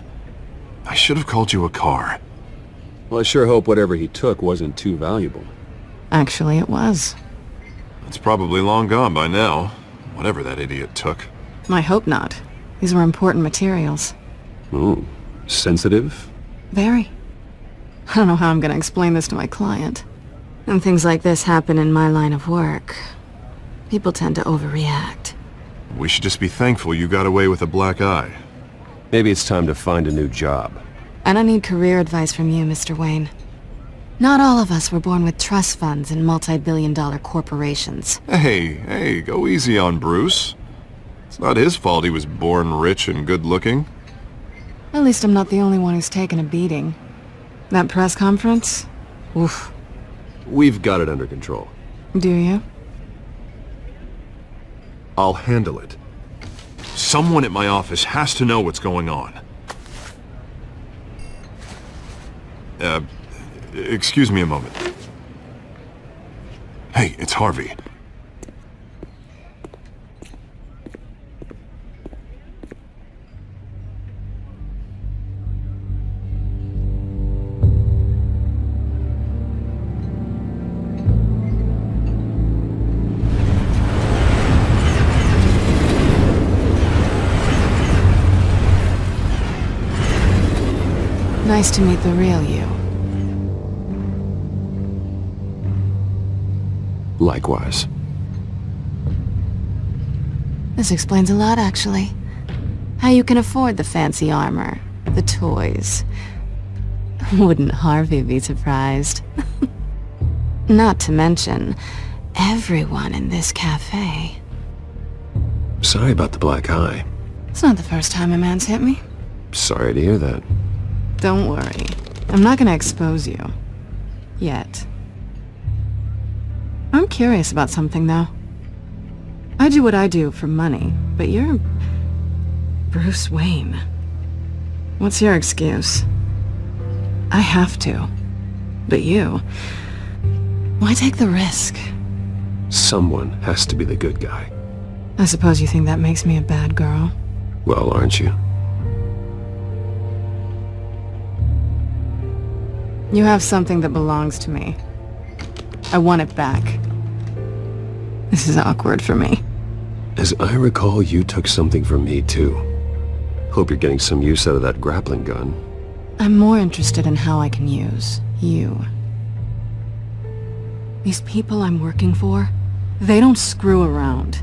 I should have called you a car. Well, I sure hope whatever he took wasn't too valuable. Actually, it was. It's probably long gone by now, whatever that idiot took. I hope not. These were important materials. Ooh, sensitive? Very. I don't know how I'm gonna explain this to my client. When things like this happen in my line of work, people tend to overreact. We should just be thankful you got away with a black eye. Maybe it's time to find a new job. And I need career advice from you, Mr. Wayne. Not all of us were born with trust funds and multi-billion-dollar corporations. Hey, go easy on Bruce. It's not his fault he was born rich and good-looking. At least I'm not the only one who's taken a beating. That press conference? Oof. We've got it under control. Do you? I'll handle it. Someone at my office has to know what's going on. Excuse me a moment. Hey, it's Harvey. Nice to meet the real you. Likewise. This explains a lot, actually. How you can afford the fancy armor, the toys. Wouldn't Harvey be surprised? Not to mention, everyone in this cafe. Sorry about the black eye. It's not the first time a man's hit me. Sorry to hear that. Don't worry. I'm not gonna expose you. Yet. I'm curious about something, though. I do what I do for money, but you're... Bruce Wayne. What's your excuse? I have to. But you... Why take the risk? Someone has to be the good guy. I suppose you think that makes me a bad girl? Well, aren't you? You have something that belongs to me. I want it back. This is awkward for me. As I recall, you took something from me, too. Hope you're getting some use out of that grappling gun. I'm more interested in how I can use you. These people I'm working for, they don't screw around.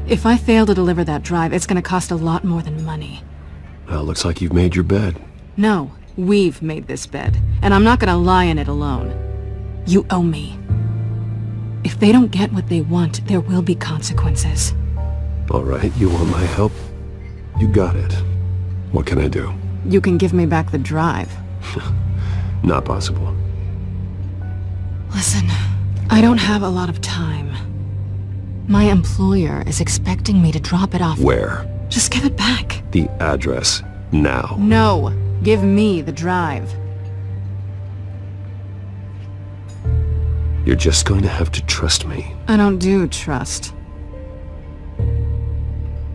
If I fail to deliver that drive, it's gonna cost a lot more than money. Well, looks like you've made your bed. No, we've made this bed, and I'm not gonna lie in it alone. You owe me. If they don't get what they want, there will be consequences. All right, you want my help? You got it. What can I do? You can give me back the drive. Not possible. Listen, I don't have a lot of time. My employer is expecting me to drop it off. Where? Just give it back. The address, now. No, give me the drive. You're just going to have to trust me. I don't do trust.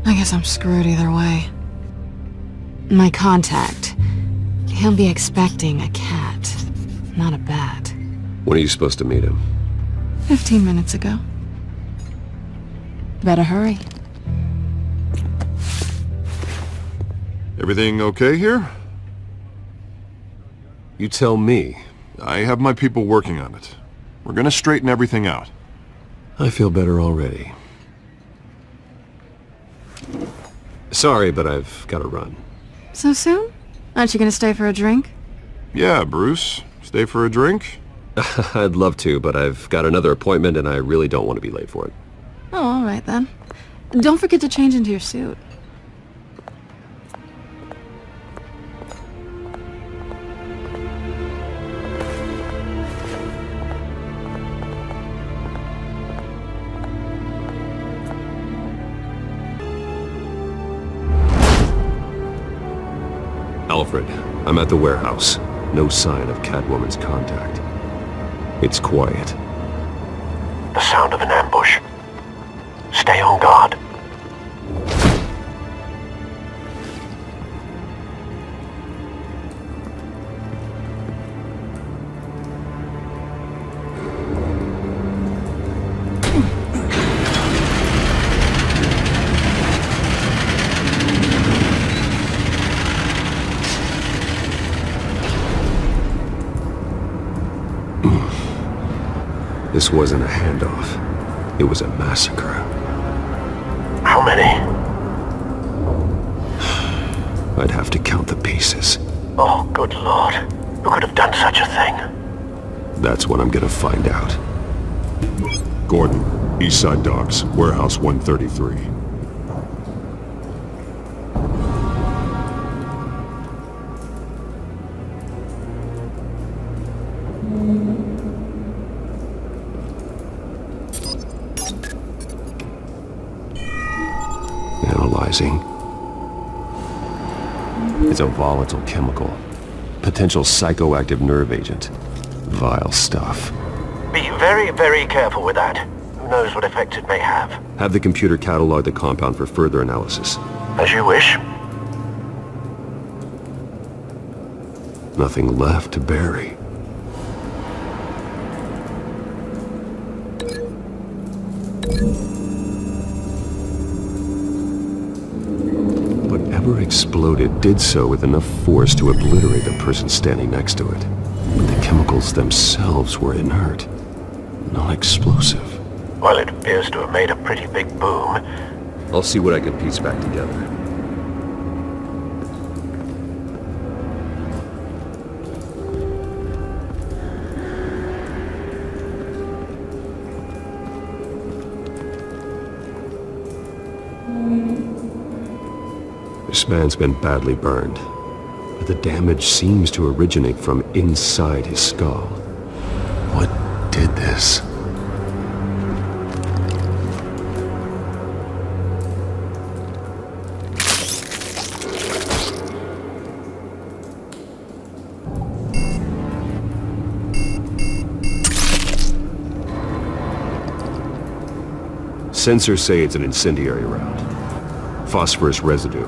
I guess I'm screwed either way. My contact, he'll be expecting a cat, not a bat. When are you supposed to meet him? 15 minutes ago. Better hurry. Everything okay here? You tell me. I have my people working on it. We're gonna straighten everything out. I feel better already. Sorry, but I've got to run. So soon? Aren't you gonna stay for a drink? Yeah, Bruce. Stay for a drink? I'd love to, but I've got another appointment and I really don't want to be late for it. Oh, all right then. Don't forget to change into your suit. Alfred, I'm at the warehouse. No sign of Catwoman's contact. It's quiet. The sound of an ambush. Stay on guard. This wasn't a handoff. It was a massacre. How many? I'd have to count the pieces. Oh, good lord. Who could have done such a thing? That's what I'm gonna find out. Gordon, Eastside Docks, Warehouse 133. Analyzing. It's a volatile chemical. potential psychoactive nerve agent. Vile stuff. Be very, very careful with that. Who knows what effects it may have. Have the computer catalog the compound for further analysis. As you wish. Nothing left to bury. Whatever exploded did so with enough force to obliterate the person standing next to it. But the chemicals themselves were inert, non-explosive. Well, it appears to have made a pretty big boom. I'll see what I can piece back together. This man's been badly burned, but the damage seems to originate from inside his skull. What did this? Sensors say it's an incendiary round. Phosphorus residue.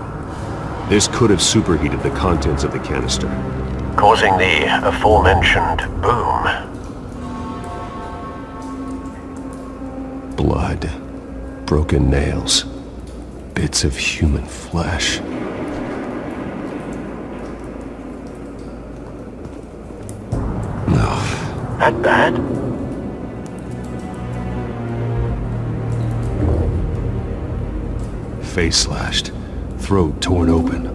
This could have superheated the contents of the canister, causing the aforementioned boom. Blood, broken nails, bits of human flesh. No. That bad? Face slashed, throat torn open.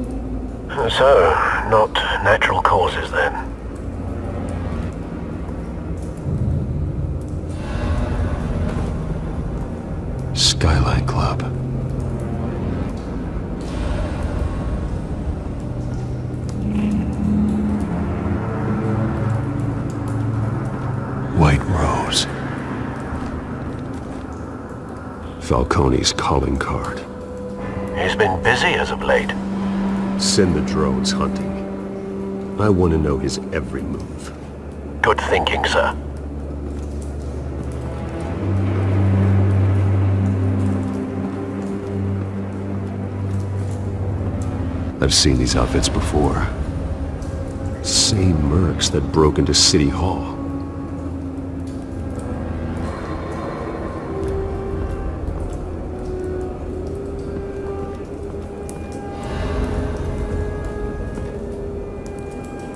So, not natural causes then. Skyline Club. White Rose. Falcone's calling card. He's been busy as of late. Send the drones hunting. I want to know his every move. Good thinking, sir. I've seen these outfits before. Same mercs that broke into City Hall.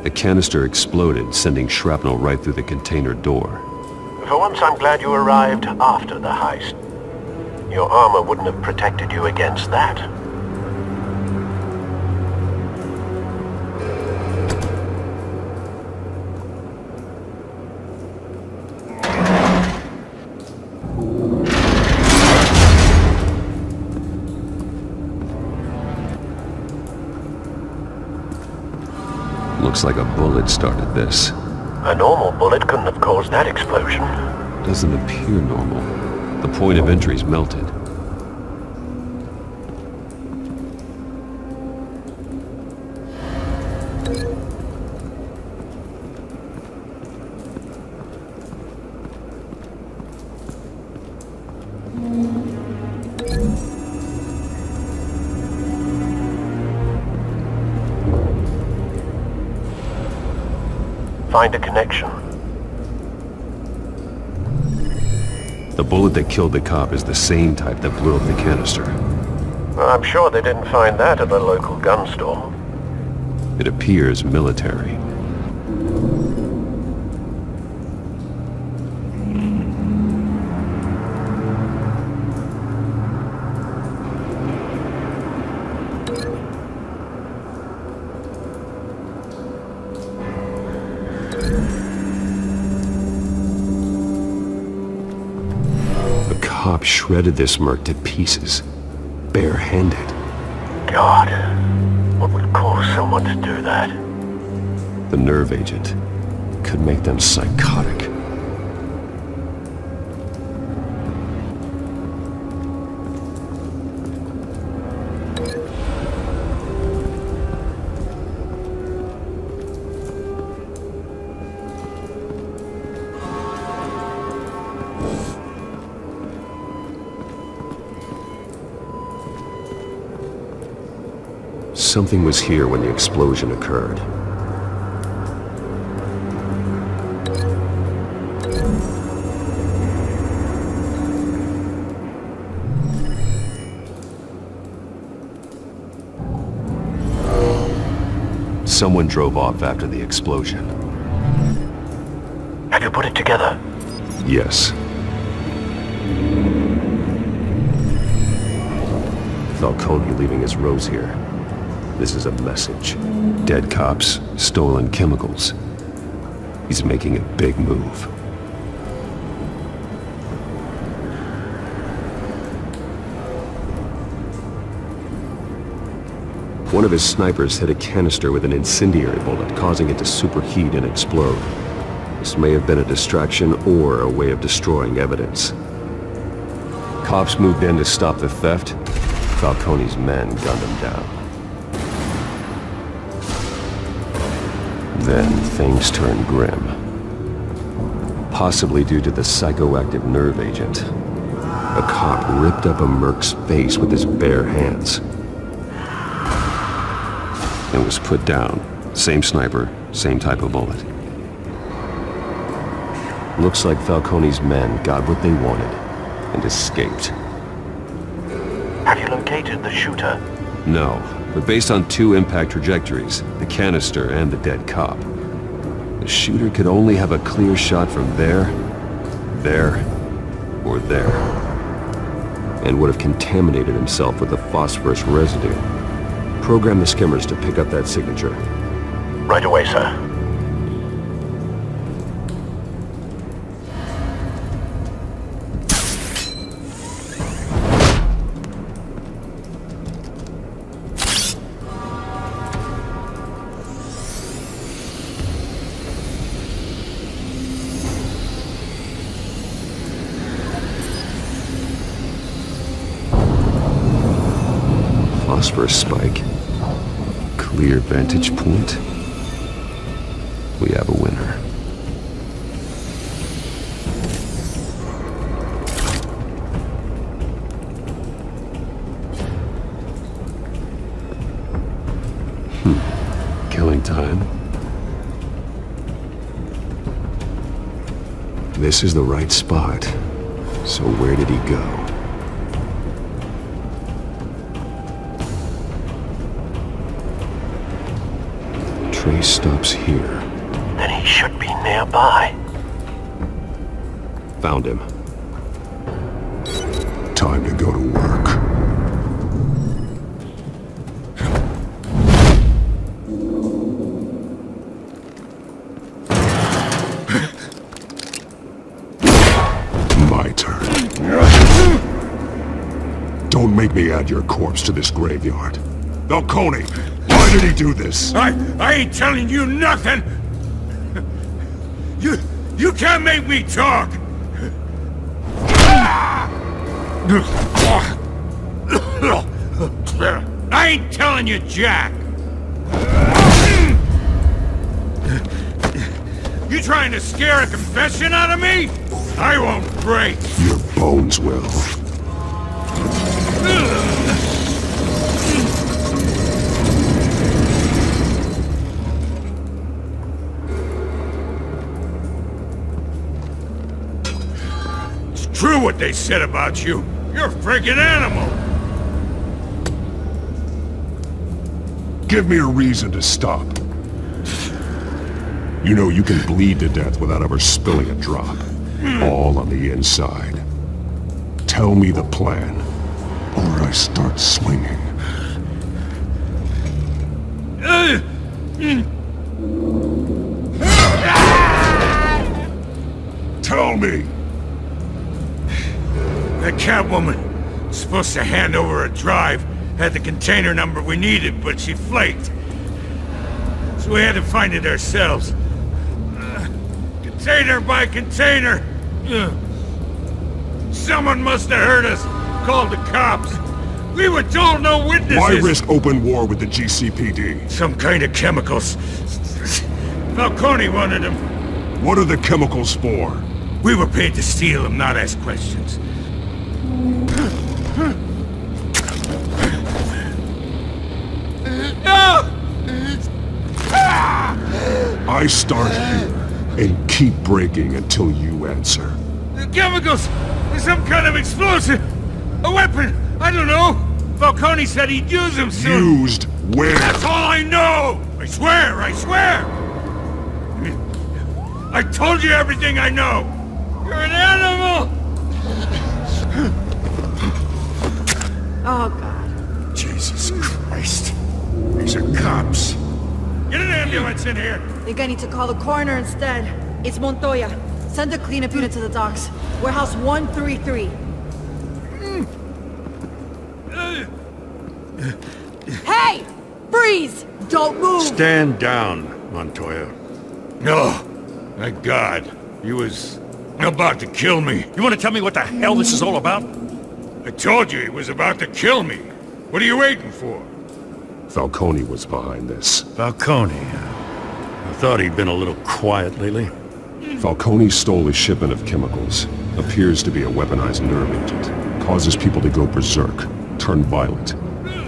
The canister exploded, sending shrapnel right through the container door. For once, I'm glad you arrived after the heist. Your armor wouldn't have protected you against that. Looks like a bullet started this. A normal bullet couldn't have caused that explosion. Doesn't appear normal. The point of entry's melted. Find a connection. The bullet that killed the cop is the same type that blew up the canister. Well, I'm sure they didn't find that at the local gun store. It appears military. Cop shredded this merc to pieces, bare-handed. God, what would cause someone to do that? The nerve agent could make them psychotic. Something was here when the explosion occurred. Someone drove off after the explosion. Have you put it together? Yes. Falcone leaving his rose here. This is a message. Dead cops, stolen chemicals. He's making a big move. One of his snipers hit a canister with an incendiary bullet, causing it to superheat and explode. This may have been a distraction or a way of destroying evidence. Cops moved in to stop the theft. Falcone's men gunned him down. Then things turned grim. Possibly due to the psychoactive nerve agent. A cop ripped up a merc's face with his bare hands. And was put down. Same sniper, same type of bullet. Looks like Falcone's men got what they wanted and escaped. Have you located the shooter? No, but based on 2 impact trajectories, the canister and the dead cop, the shooter could only have a clear shot from there, or there, and would have contaminated himself with the phosphorus residue. Program the skimmers to pick up that signature. Right away, sir. Phosphorus spike. Clear vantage point. We have a winner. Killing time. This is the right spot. So where did he go? Trace stops here. Then he should be nearby. Found him. Time to go to work. My turn. Don't make me add your corpse to this graveyard. Falcone! Why did he do this? I ain't telling you nothing! You can't make me talk! I ain't telling you jack! You trying to scare a confession out of me? I won't break! Your bones will. True what they said about you. You're a freaking animal. Give me a reason to stop. You know you can bleed to death without ever spilling a drop. All on the inside. Tell me the plan, or I start swinging. Tell me! That Catwoman was supposed to hand over a drive, had the container number we needed, but she flaked. So we had to find it ourselves. Container by container. Someone must have heard us, called the cops. We were told no witnesses. Why risk open war with the GCPD? Some kind of chemicals. Falcone wanted them. What are the chemicals for? We were paid to steal them, not ask questions. I start here and keep breaking until you answer. The chemicals! There's some kind of explosive! A weapon! I don't know! Falcone said he'd use them soon! Used where? That's all I know! I swear! I swear! I told you everything I know! You're an animal! Oh, God. Jesus Christ. These are cops. Get an ambulance in here! Think I need to call the coroner instead. It's Montoya. Send the cleanup unit to the docks. Warehouse 133. Hey! Freeze! Don't move! Stand down, Montoya. No! Thank God. He was about to kill me. You want to tell me what the hell this is all about? I told you he was about to kill me. What are you waiting for? Falcone was behind this. Falcone. I thought he'd been a little quiet lately. Falcone stole a shipment of chemicals. Appears to be a weaponized nerve agent. Causes people to go berserk, turn violent.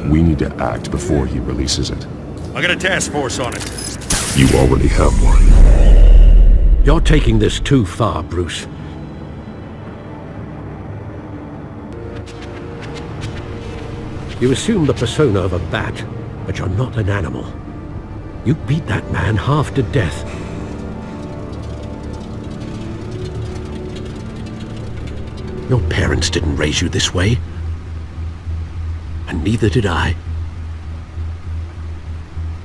We need to act before he releases it. I got a task force on it. You already have one. You're taking this too far, Bruce. You assume the persona of a bat, but you're not an animal. You beat that man half to death. Your parents didn't raise you this way. And neither did I.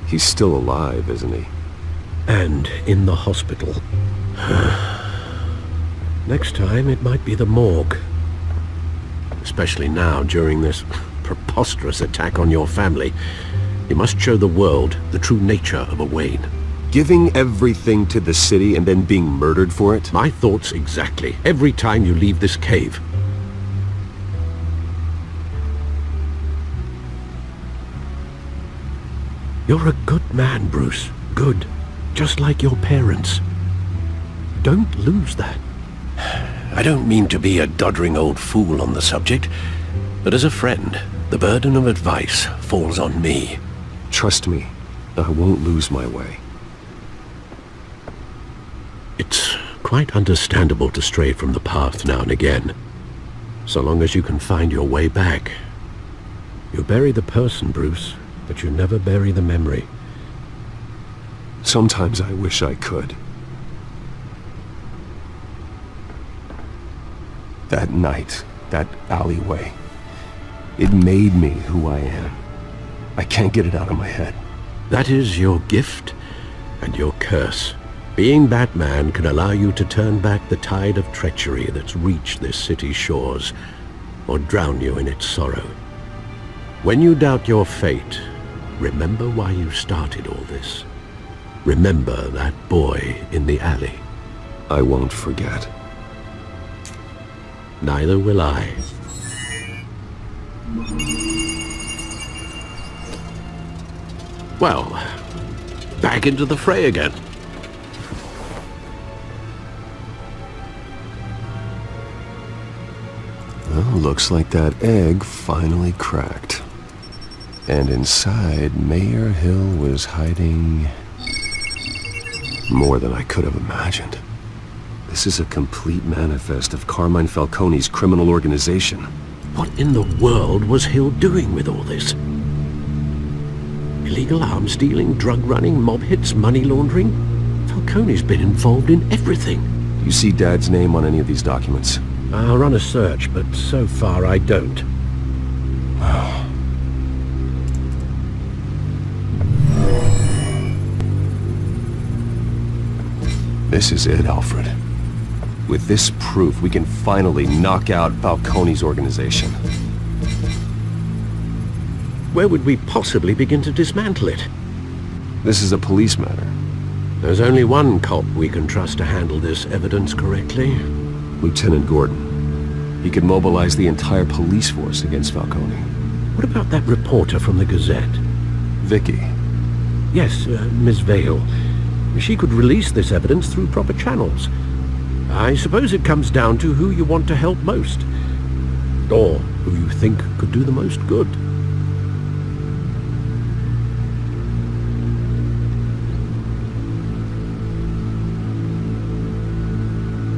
He's still alive, isn't he? And in the hospital. Next time, it might be the morgue. Especially now, during this preposterous attack on your family. You must show the world the true nature of a Wayne. Giving everything to the city and then being murdered for it? My thoughts exactly. Every time you leave this cave. You're a good man, Bruce. Good. Just like your parents. Don't lose that. I don't mean to be a doddering old fool on the subject, but as a friend, the burden of advice falls on me. Trust me, I won't lose my way. It's quite understandable to stray from the path now and again, so long as you can find your way back. You bury the person, Bruce, but you never bury the memory. Sometimes I wish I could. That night, that alleyway, it made me who I am. I can't get it out of my head. That is your gift and your curse. Being Batman can allow you to turn back the tide of treachery that's reached this city's shores, or drown you in its sorrow. When you doubt your fate, remember why you started all this. Remember that boy in the alley. I won't forget. Neither will I. Well, back into the fray again. Well, looks like that egg finally cracked. And inside, Mayor Hill was hiding more than I could have imagined. This is a complete manifest of Carmine Falcone's criminal organization. What in the world was Hill doing with all this? Illegal arms dealing, drug running, mob hits, money laundering? Falcone's been involved in everything. You see Dad's name on any of these documents? I'll run a search, but so far I don't. This is it, Alfred. With this proof, we can finally knock out Falcone's organization. Where would we possibly begin to dismantle it? This is a police matter. There's only one cop we can trust to handle this evidence correctly. Lieutenant Gordon. He could mobilize the entire police force against Falcone. What about that reporter from the Gazette? Vicky. Yes, Miss Vale. She could release this evidence through proper channels. I suppose it comes down to who you want to help most. Or who you think could do the most good.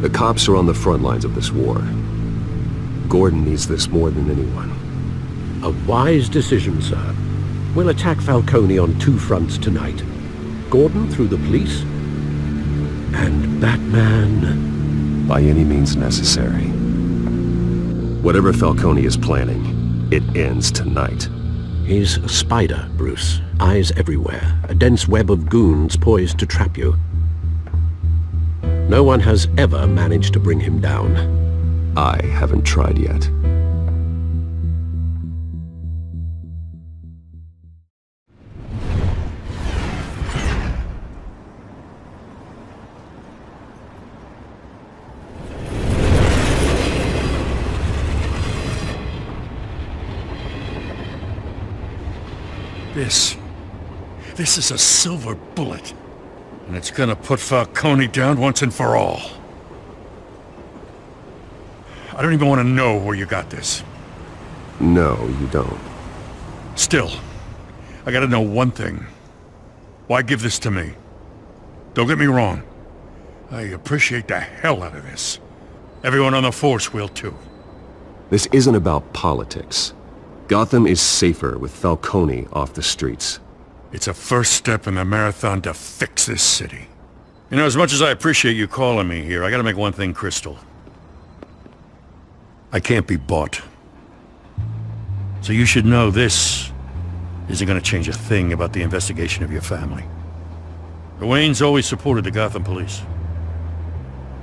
The cops are on the front lines of this war. Gordon needs this more than anyone. A wise decision, sir. We'll attack Falcone on 2 fronts tonight. Gordon through the police, and Batman... by any means necessary. Whatever Falcone is planning, it ends tonight. He's a spider, Bruce. Eyes everywhere. A dense web of goons poised to trap you. No one has ever managed to bring him down. I haven't tried yet. This is a silver bullet. And it's gonna put Falcone down once and for all. I don't even want to know where you got this. No, you don't. Still, I gotta know one thing. Why give this to me? Don't get me wrong. I appreciate the hell out of this. Everyone on the force will too. This isn't about politics. Gotham is safer with Falcone off the streets. It's a first step in the marathon to fix this city. You know, as much as I appreciate you calling me here, I gotta make one thing crystal. I can't be bought. So you should know this isn't gonna change a thing about the investigation of your family. The Waynes always supported the Gotham police.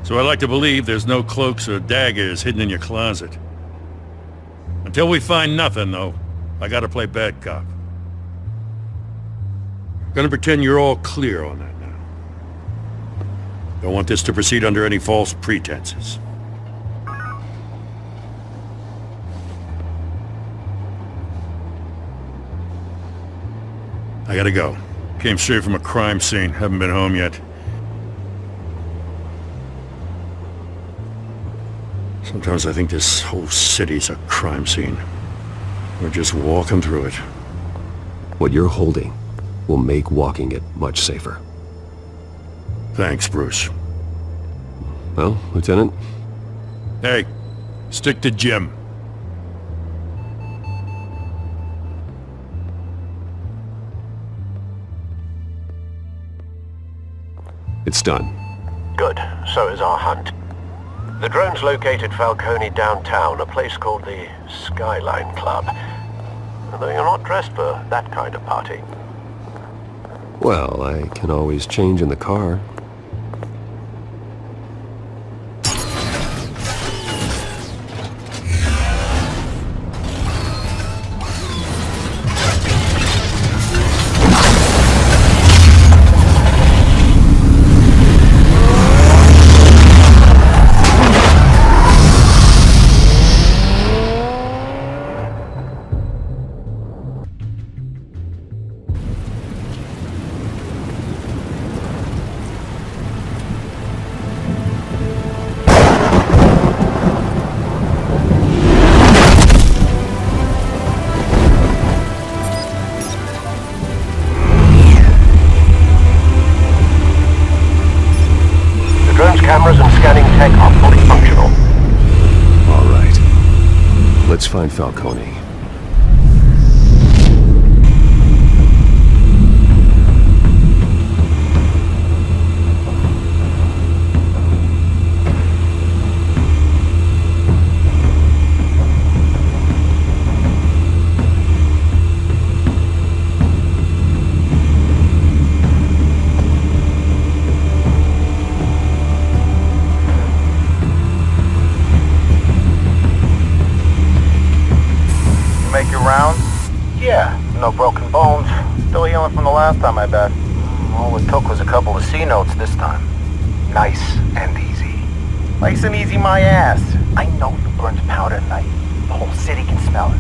So I like to believe there's no cloaks or daggers hidden in your closet. Until we find nothing, though, I gotta play bad cop. Gonna pretend you're all clear on that now. Don't want this to proceed under any false pretenses. I gotta go. Came straight from a crime scene. Haven't been home yet. Sometimes I think this whole city's a crime scene. We're just walking through it. What you're holding will make walking it much safer. Thanks, Bruce. Well, Lieutenant? Hey, stick to Jim. It's done. Good. So is our hunt. The drones located Falcone downtown, a place called the Skyline Club. Although you're not dressed for that kind of party. Well, I can always change in the car. Cameras and scanning tech are fully functional. All right. Let's find Falcone. Yeah, no broken bones. Still healing from the last time, I bet. All it took was a couple of C notes this time. Nice and easy. Nice and easy my ass. I know you burned powder tonight. The whole city can smell it.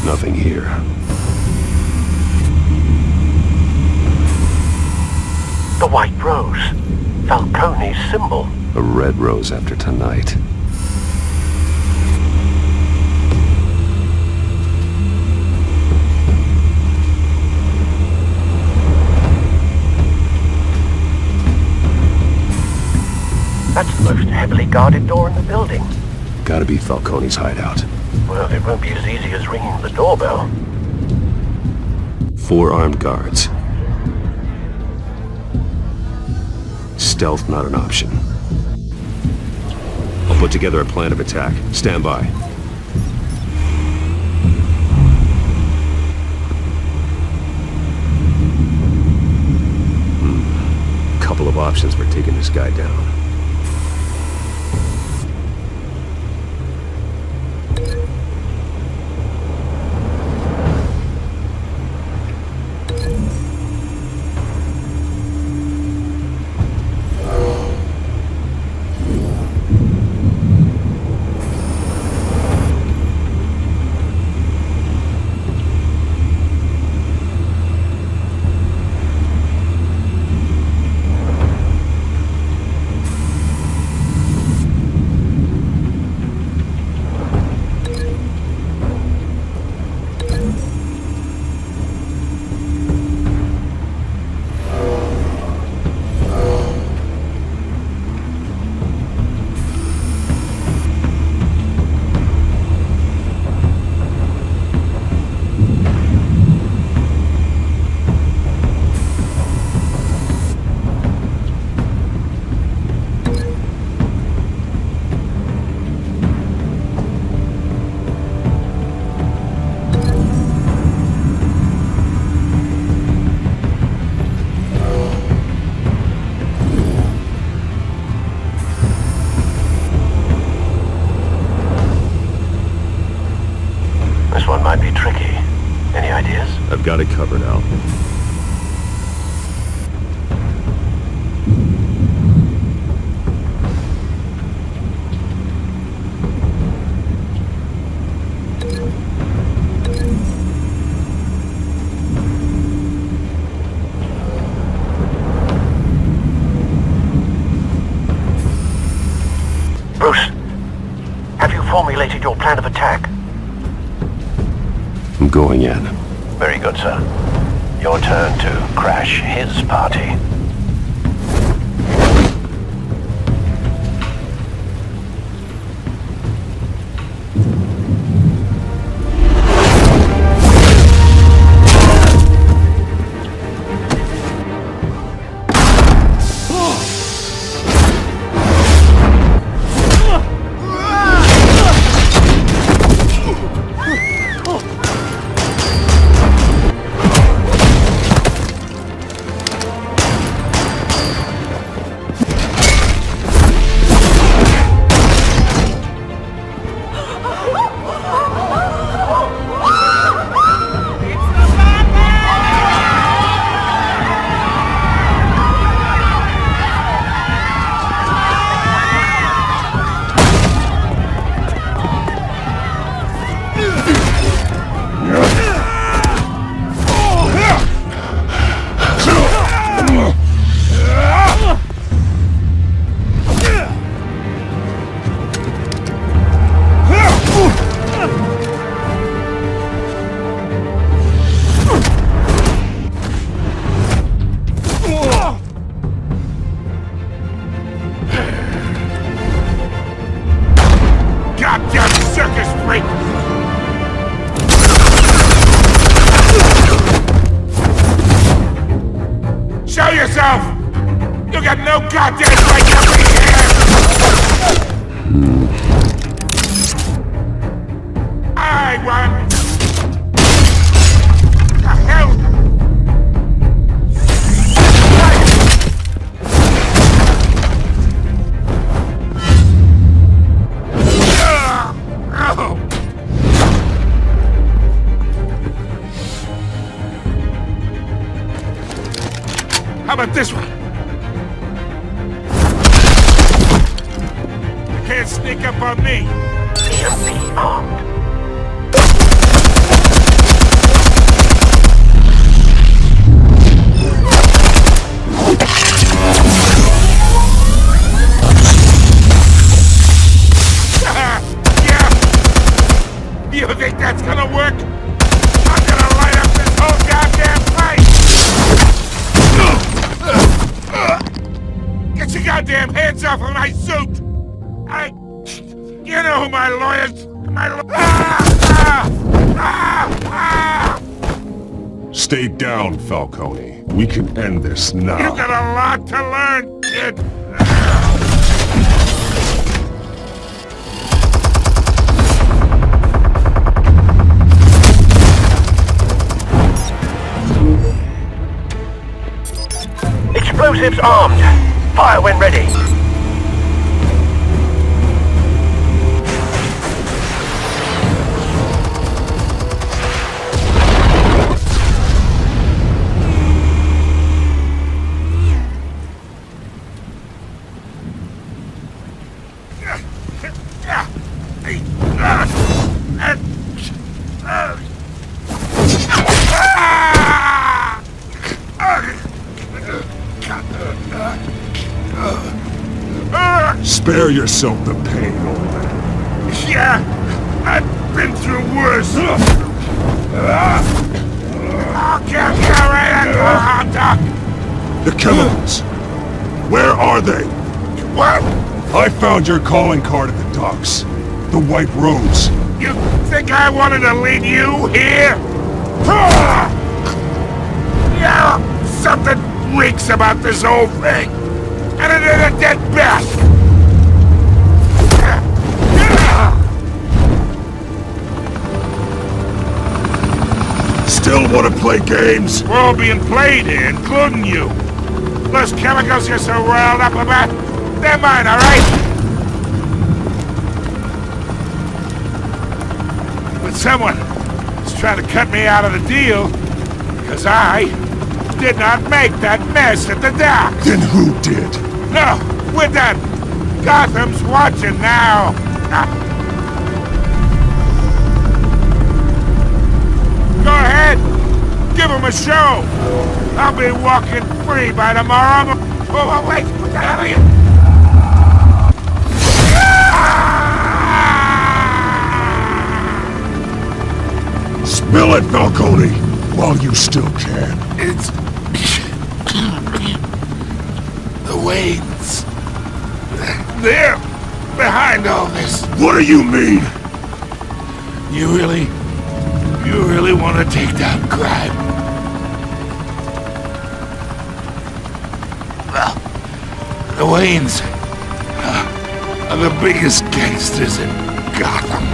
Nothing here. The white rose. Falcone's symbol. A red rose after tonight. That's the most heavily guarded door in the building. Gotta be Falcone's hideout. Well, it won't be as easy as ringing the doorbell. 4 armed guards. Stealth not an option. I'll put together a plan of attack. Stand by. Couple of options for taking this guy down. Got it covered, Al. Bruce, have you formulated your plan of attack? I'm going in. Very good, sir. Your turn to crash his party. You got no goddamn right to be here! I won! The hell? How about this one? You can't sneak up on me. EMP armed. Yeah. You think that's gonna work? I'm gonna light up this whole goddamn place! Get your goddamn Hands off of my suit! You know who my lawyers... Stay down, Falcone. We can end this now. You got a lot to learn, kid! Explosives armed. Fire when ready. Spare yourself the pain, old man. Yeah, I've been through worse. I'll kill you right at the hot dog. The chemicals. Where are they? What? I found your calling card at the docks. The White Rose. You think I wanted to lead you here? Yeah, something reeks about this whole thing. And it is a dead bat. Still want to play games? We're all being played here, including you. Those chemicals you're so riled up about, they're mine, all right? But someone is trying to cut me out of the deal because I did not make that mess at the dock. Then who did? No, we're done. Gotham's watching now. Go ahead. Give him a show. I'll be walking free by tomorrow. Oh, wait. What the hell are you? Spill it, Falcone, while you still can. It's... the Waynes. They're behind all this. What do you mean? You really want to take down crime? Well, the Waynes are the biggest gangsters in Gotham.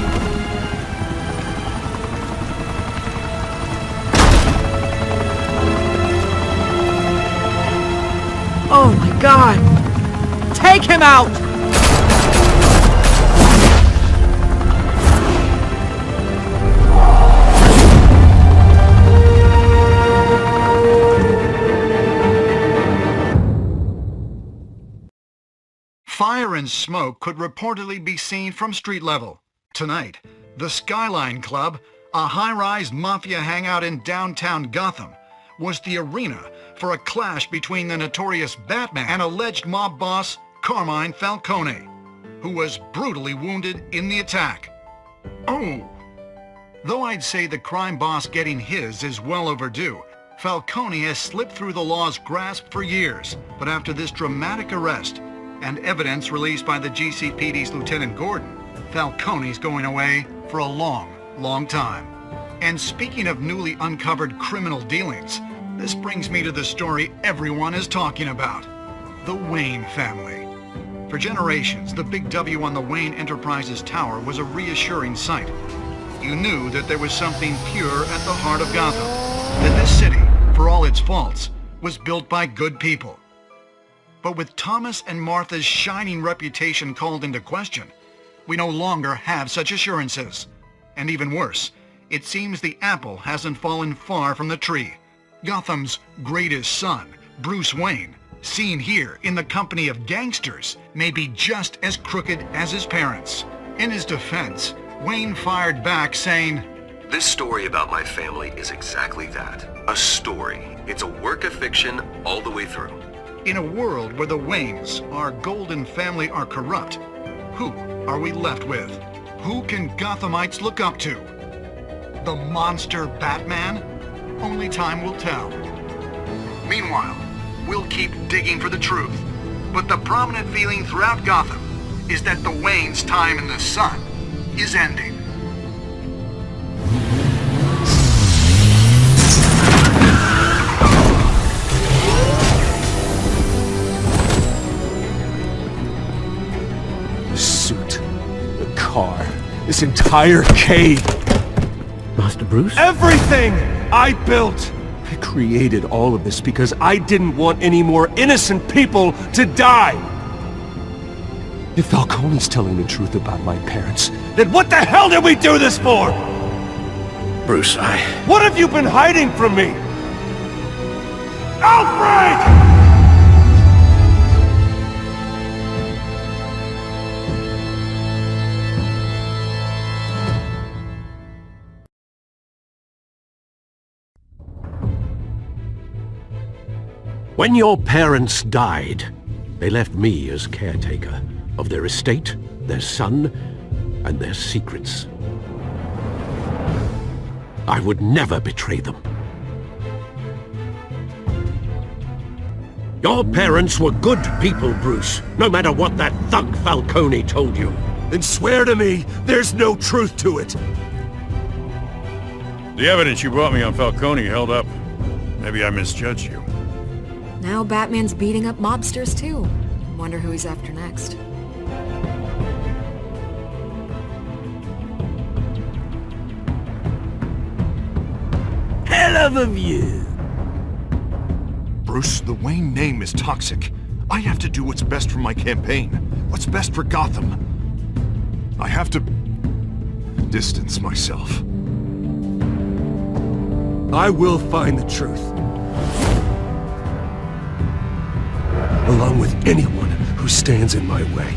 Oh my God! Take him out! Fire and smoke could reportedly be seen from street level. Tonight, the Skyline Club, a high-rise mafia hangout in downtown Gotham, was the arena for a clash between the notorious Batman and alleged mob boss Carmine Falcone, who was brutally wounded in the attack. Oh! Though I'd say the crime boss getting his is well overdue, Falcone has slipped through the law's grasp for years, but after this dramatic arrest and evidence released by the GCPD's Lieutenant Gordon, Falcone's going away for a long, long time. And speaking of newly uncovered criminal dealings, this brings me to the story everyone is talking about. The Wayne family. For generations, the big W on the Wayne Enterprises Tower was a reassuring sight. You knew that there was something pure at the heart of Gotham. That this city, for all its faults, was built by good people. But with Thomas and Martha's shining reputation called into question, we no longer have such assurances. And even worse, it seems the apple hasn't fallen far from the tree. Gotham's greatest son, Bruce Wayne, seen here in the company of gangsters, may be just as crooked as his parents. In his defense, Wayne fired back saying, "This story about my family is exactly that. A story. It's a work of fiction all the way through." In a world where the Waynes, our golden family, are corrupt, who are we left with? Who can Gothamites look up to? The monster Batman? Only time will tell. Meanwhile, we'll keep digging for the truth. But the prominent feeling throughout Gotham is that the Wayne's time in the sun is ending. The suit, the car, this entire cave. Master Bruce? Everything I built! I created all of this because I didn't want any more innocent people to die! If Falcone's telling the truth about my parents, then what the hell did we do this for? Bruce, What have you been hiding from me? Alfred! When your parents died, they left me as caretaker of their estate, their son, and their secrets. I would never betray them. Your parents were good people, Bruce, no matter what that thug Falcone told you. Then swear to me there's no truth to it. The evidence you brought me on Falcone held up. Maybe I misjudged you. Now Batman's beating up mobsters too. Wonder who he's after next. Hell of a view. Bruce, the Wayne name is toxic. I have to do what's best for my campaign. What's best for Gotham. I have to distance myself. I will find the truth. Along with anyone who stands in my way.